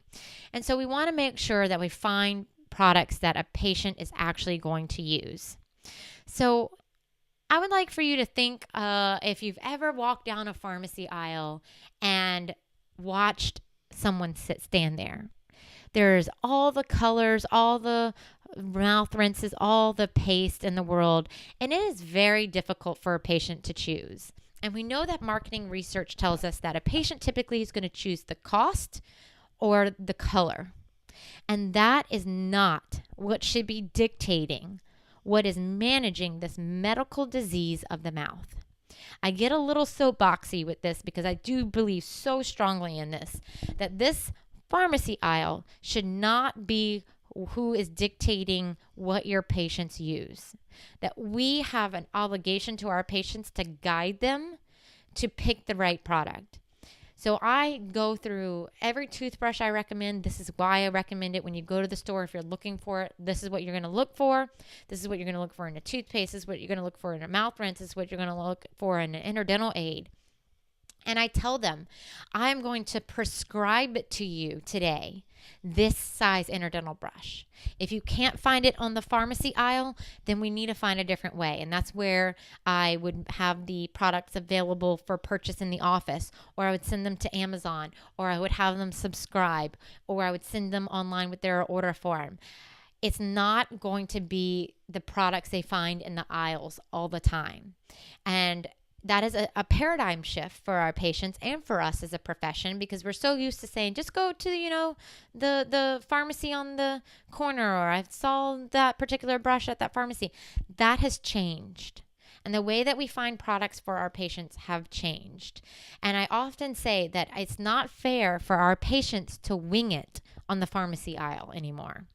And so we want to make sure that we find products that a patient is actually going to use. So I would like for you to think if you've ever walked down a pharmacy aisle and watched someone stand there. There's all the colors, all the mouth rinses, all the paste in the world, and it is very difficult for a patient to choose. And we know that marketing research tells us that a patient typically is going to choose the cost or the color. And that is not what should be dictating what is managing this medical disease of the mouth. I get a little soapboxy with this because I do believe so strongly in this, that this pharmacy aisle should not be who is dictating what your patients use. That we have an obligation to our patients to guide them to pick the right product. So I go through every toothbrush I recommend. This is why I recommend it when you go to the store. If you're looking for it, this is what you're going to look for. This is what you're going to look for in a toothpaste. This is what you're going to look for in a mouth rinse. This is what you're going to look for in an interdental aid. And I tell them, I'm going to prescribe it to you today, this size interdental brush. If you can't find it on the pharmacy aisle, then we need to find a different way. And that's where I would have the products available for purchase in the office, or I would send them to Amazon, or I would have them subscribe, or I would send them online with their order form. It's not going to be the products they find in the aisles all the time. And that is a paradigm shift for our patients and for us as a profession, because we're so used to saying, just go to, the pharmacy on the corner, or I saw that particular brush at that pharmacy. That has changed. And the way that we find products for our patients have changed. And I often say that it's not fair for our patients to wing it on the pharmacy aisle anymore.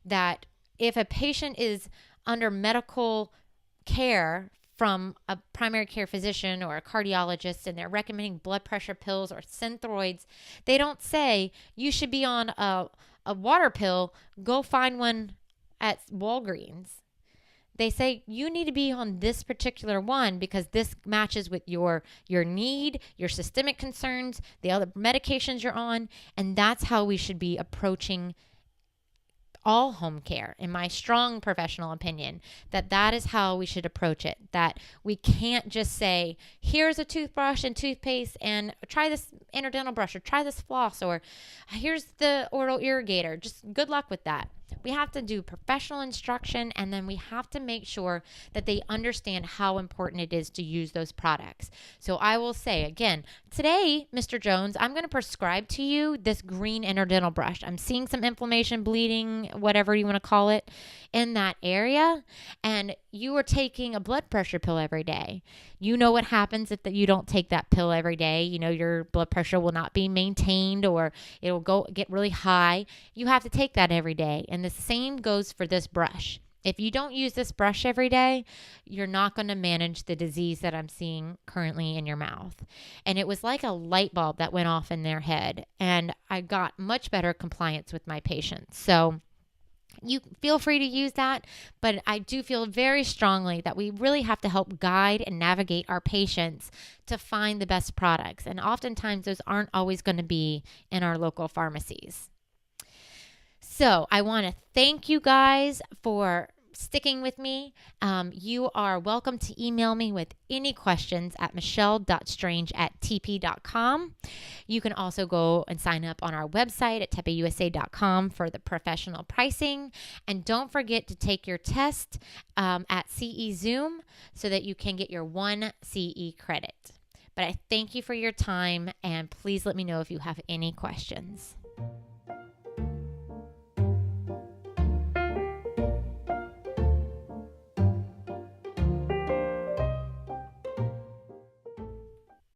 That if a patient is under medical care from a primary care physician or a cardiologist and they're recommending blood pressure pills or Synthroids, they don't say you should be on a water pill, go find one at Walgreens. They say you need to be on this particular one because this matches with your need, your systemic concerns, the other medications you're on, and that's how we should be approaching all home care, in my strong professional opinion, that is how we should approach it. That we can't just say, here's a toothbrush and toothpaste and try this interdental brush or try this floss, or here's the oral irrigator. Just good luck with that. We have to do professional instruction, and then we have to make sure that they understand how important it is to use those products. So I will say again, today, Mr. Jones, I'm going to prescribe to you this green interdental brush. I'm seeing some inflammation, bleeding, whatever you want to call it, in that area, and you are taking a blood pressure pill every day. You know what happens if you don't take that pill every day. Your blood pressure will not be maintained, or it will get really high. You have to take that every day. And the same goes for this brush. If you don't use this brush every day, you're not going to manage the disease that I'm seeing currently in your mouth. And it was like a light bulb that went off in their head, and I got much better compliance with my patients. So you feel free to use that, but I do feel very strongly that we really have to help guide and navigate our patients to find the best products. And oftentimes those aren't always going to be in our local pharmacies. So I want to thank you guys for sticking with me. You are welcome to email me with any questions at michelle.strange@tepe.com. You can also go and sign up on our website at tepeusa.com for the professional pricing. And don't forget to take your test at CE Zoom so that you can get your 1 CE credit. But I thank you for your time, and please let me know if you have any questions.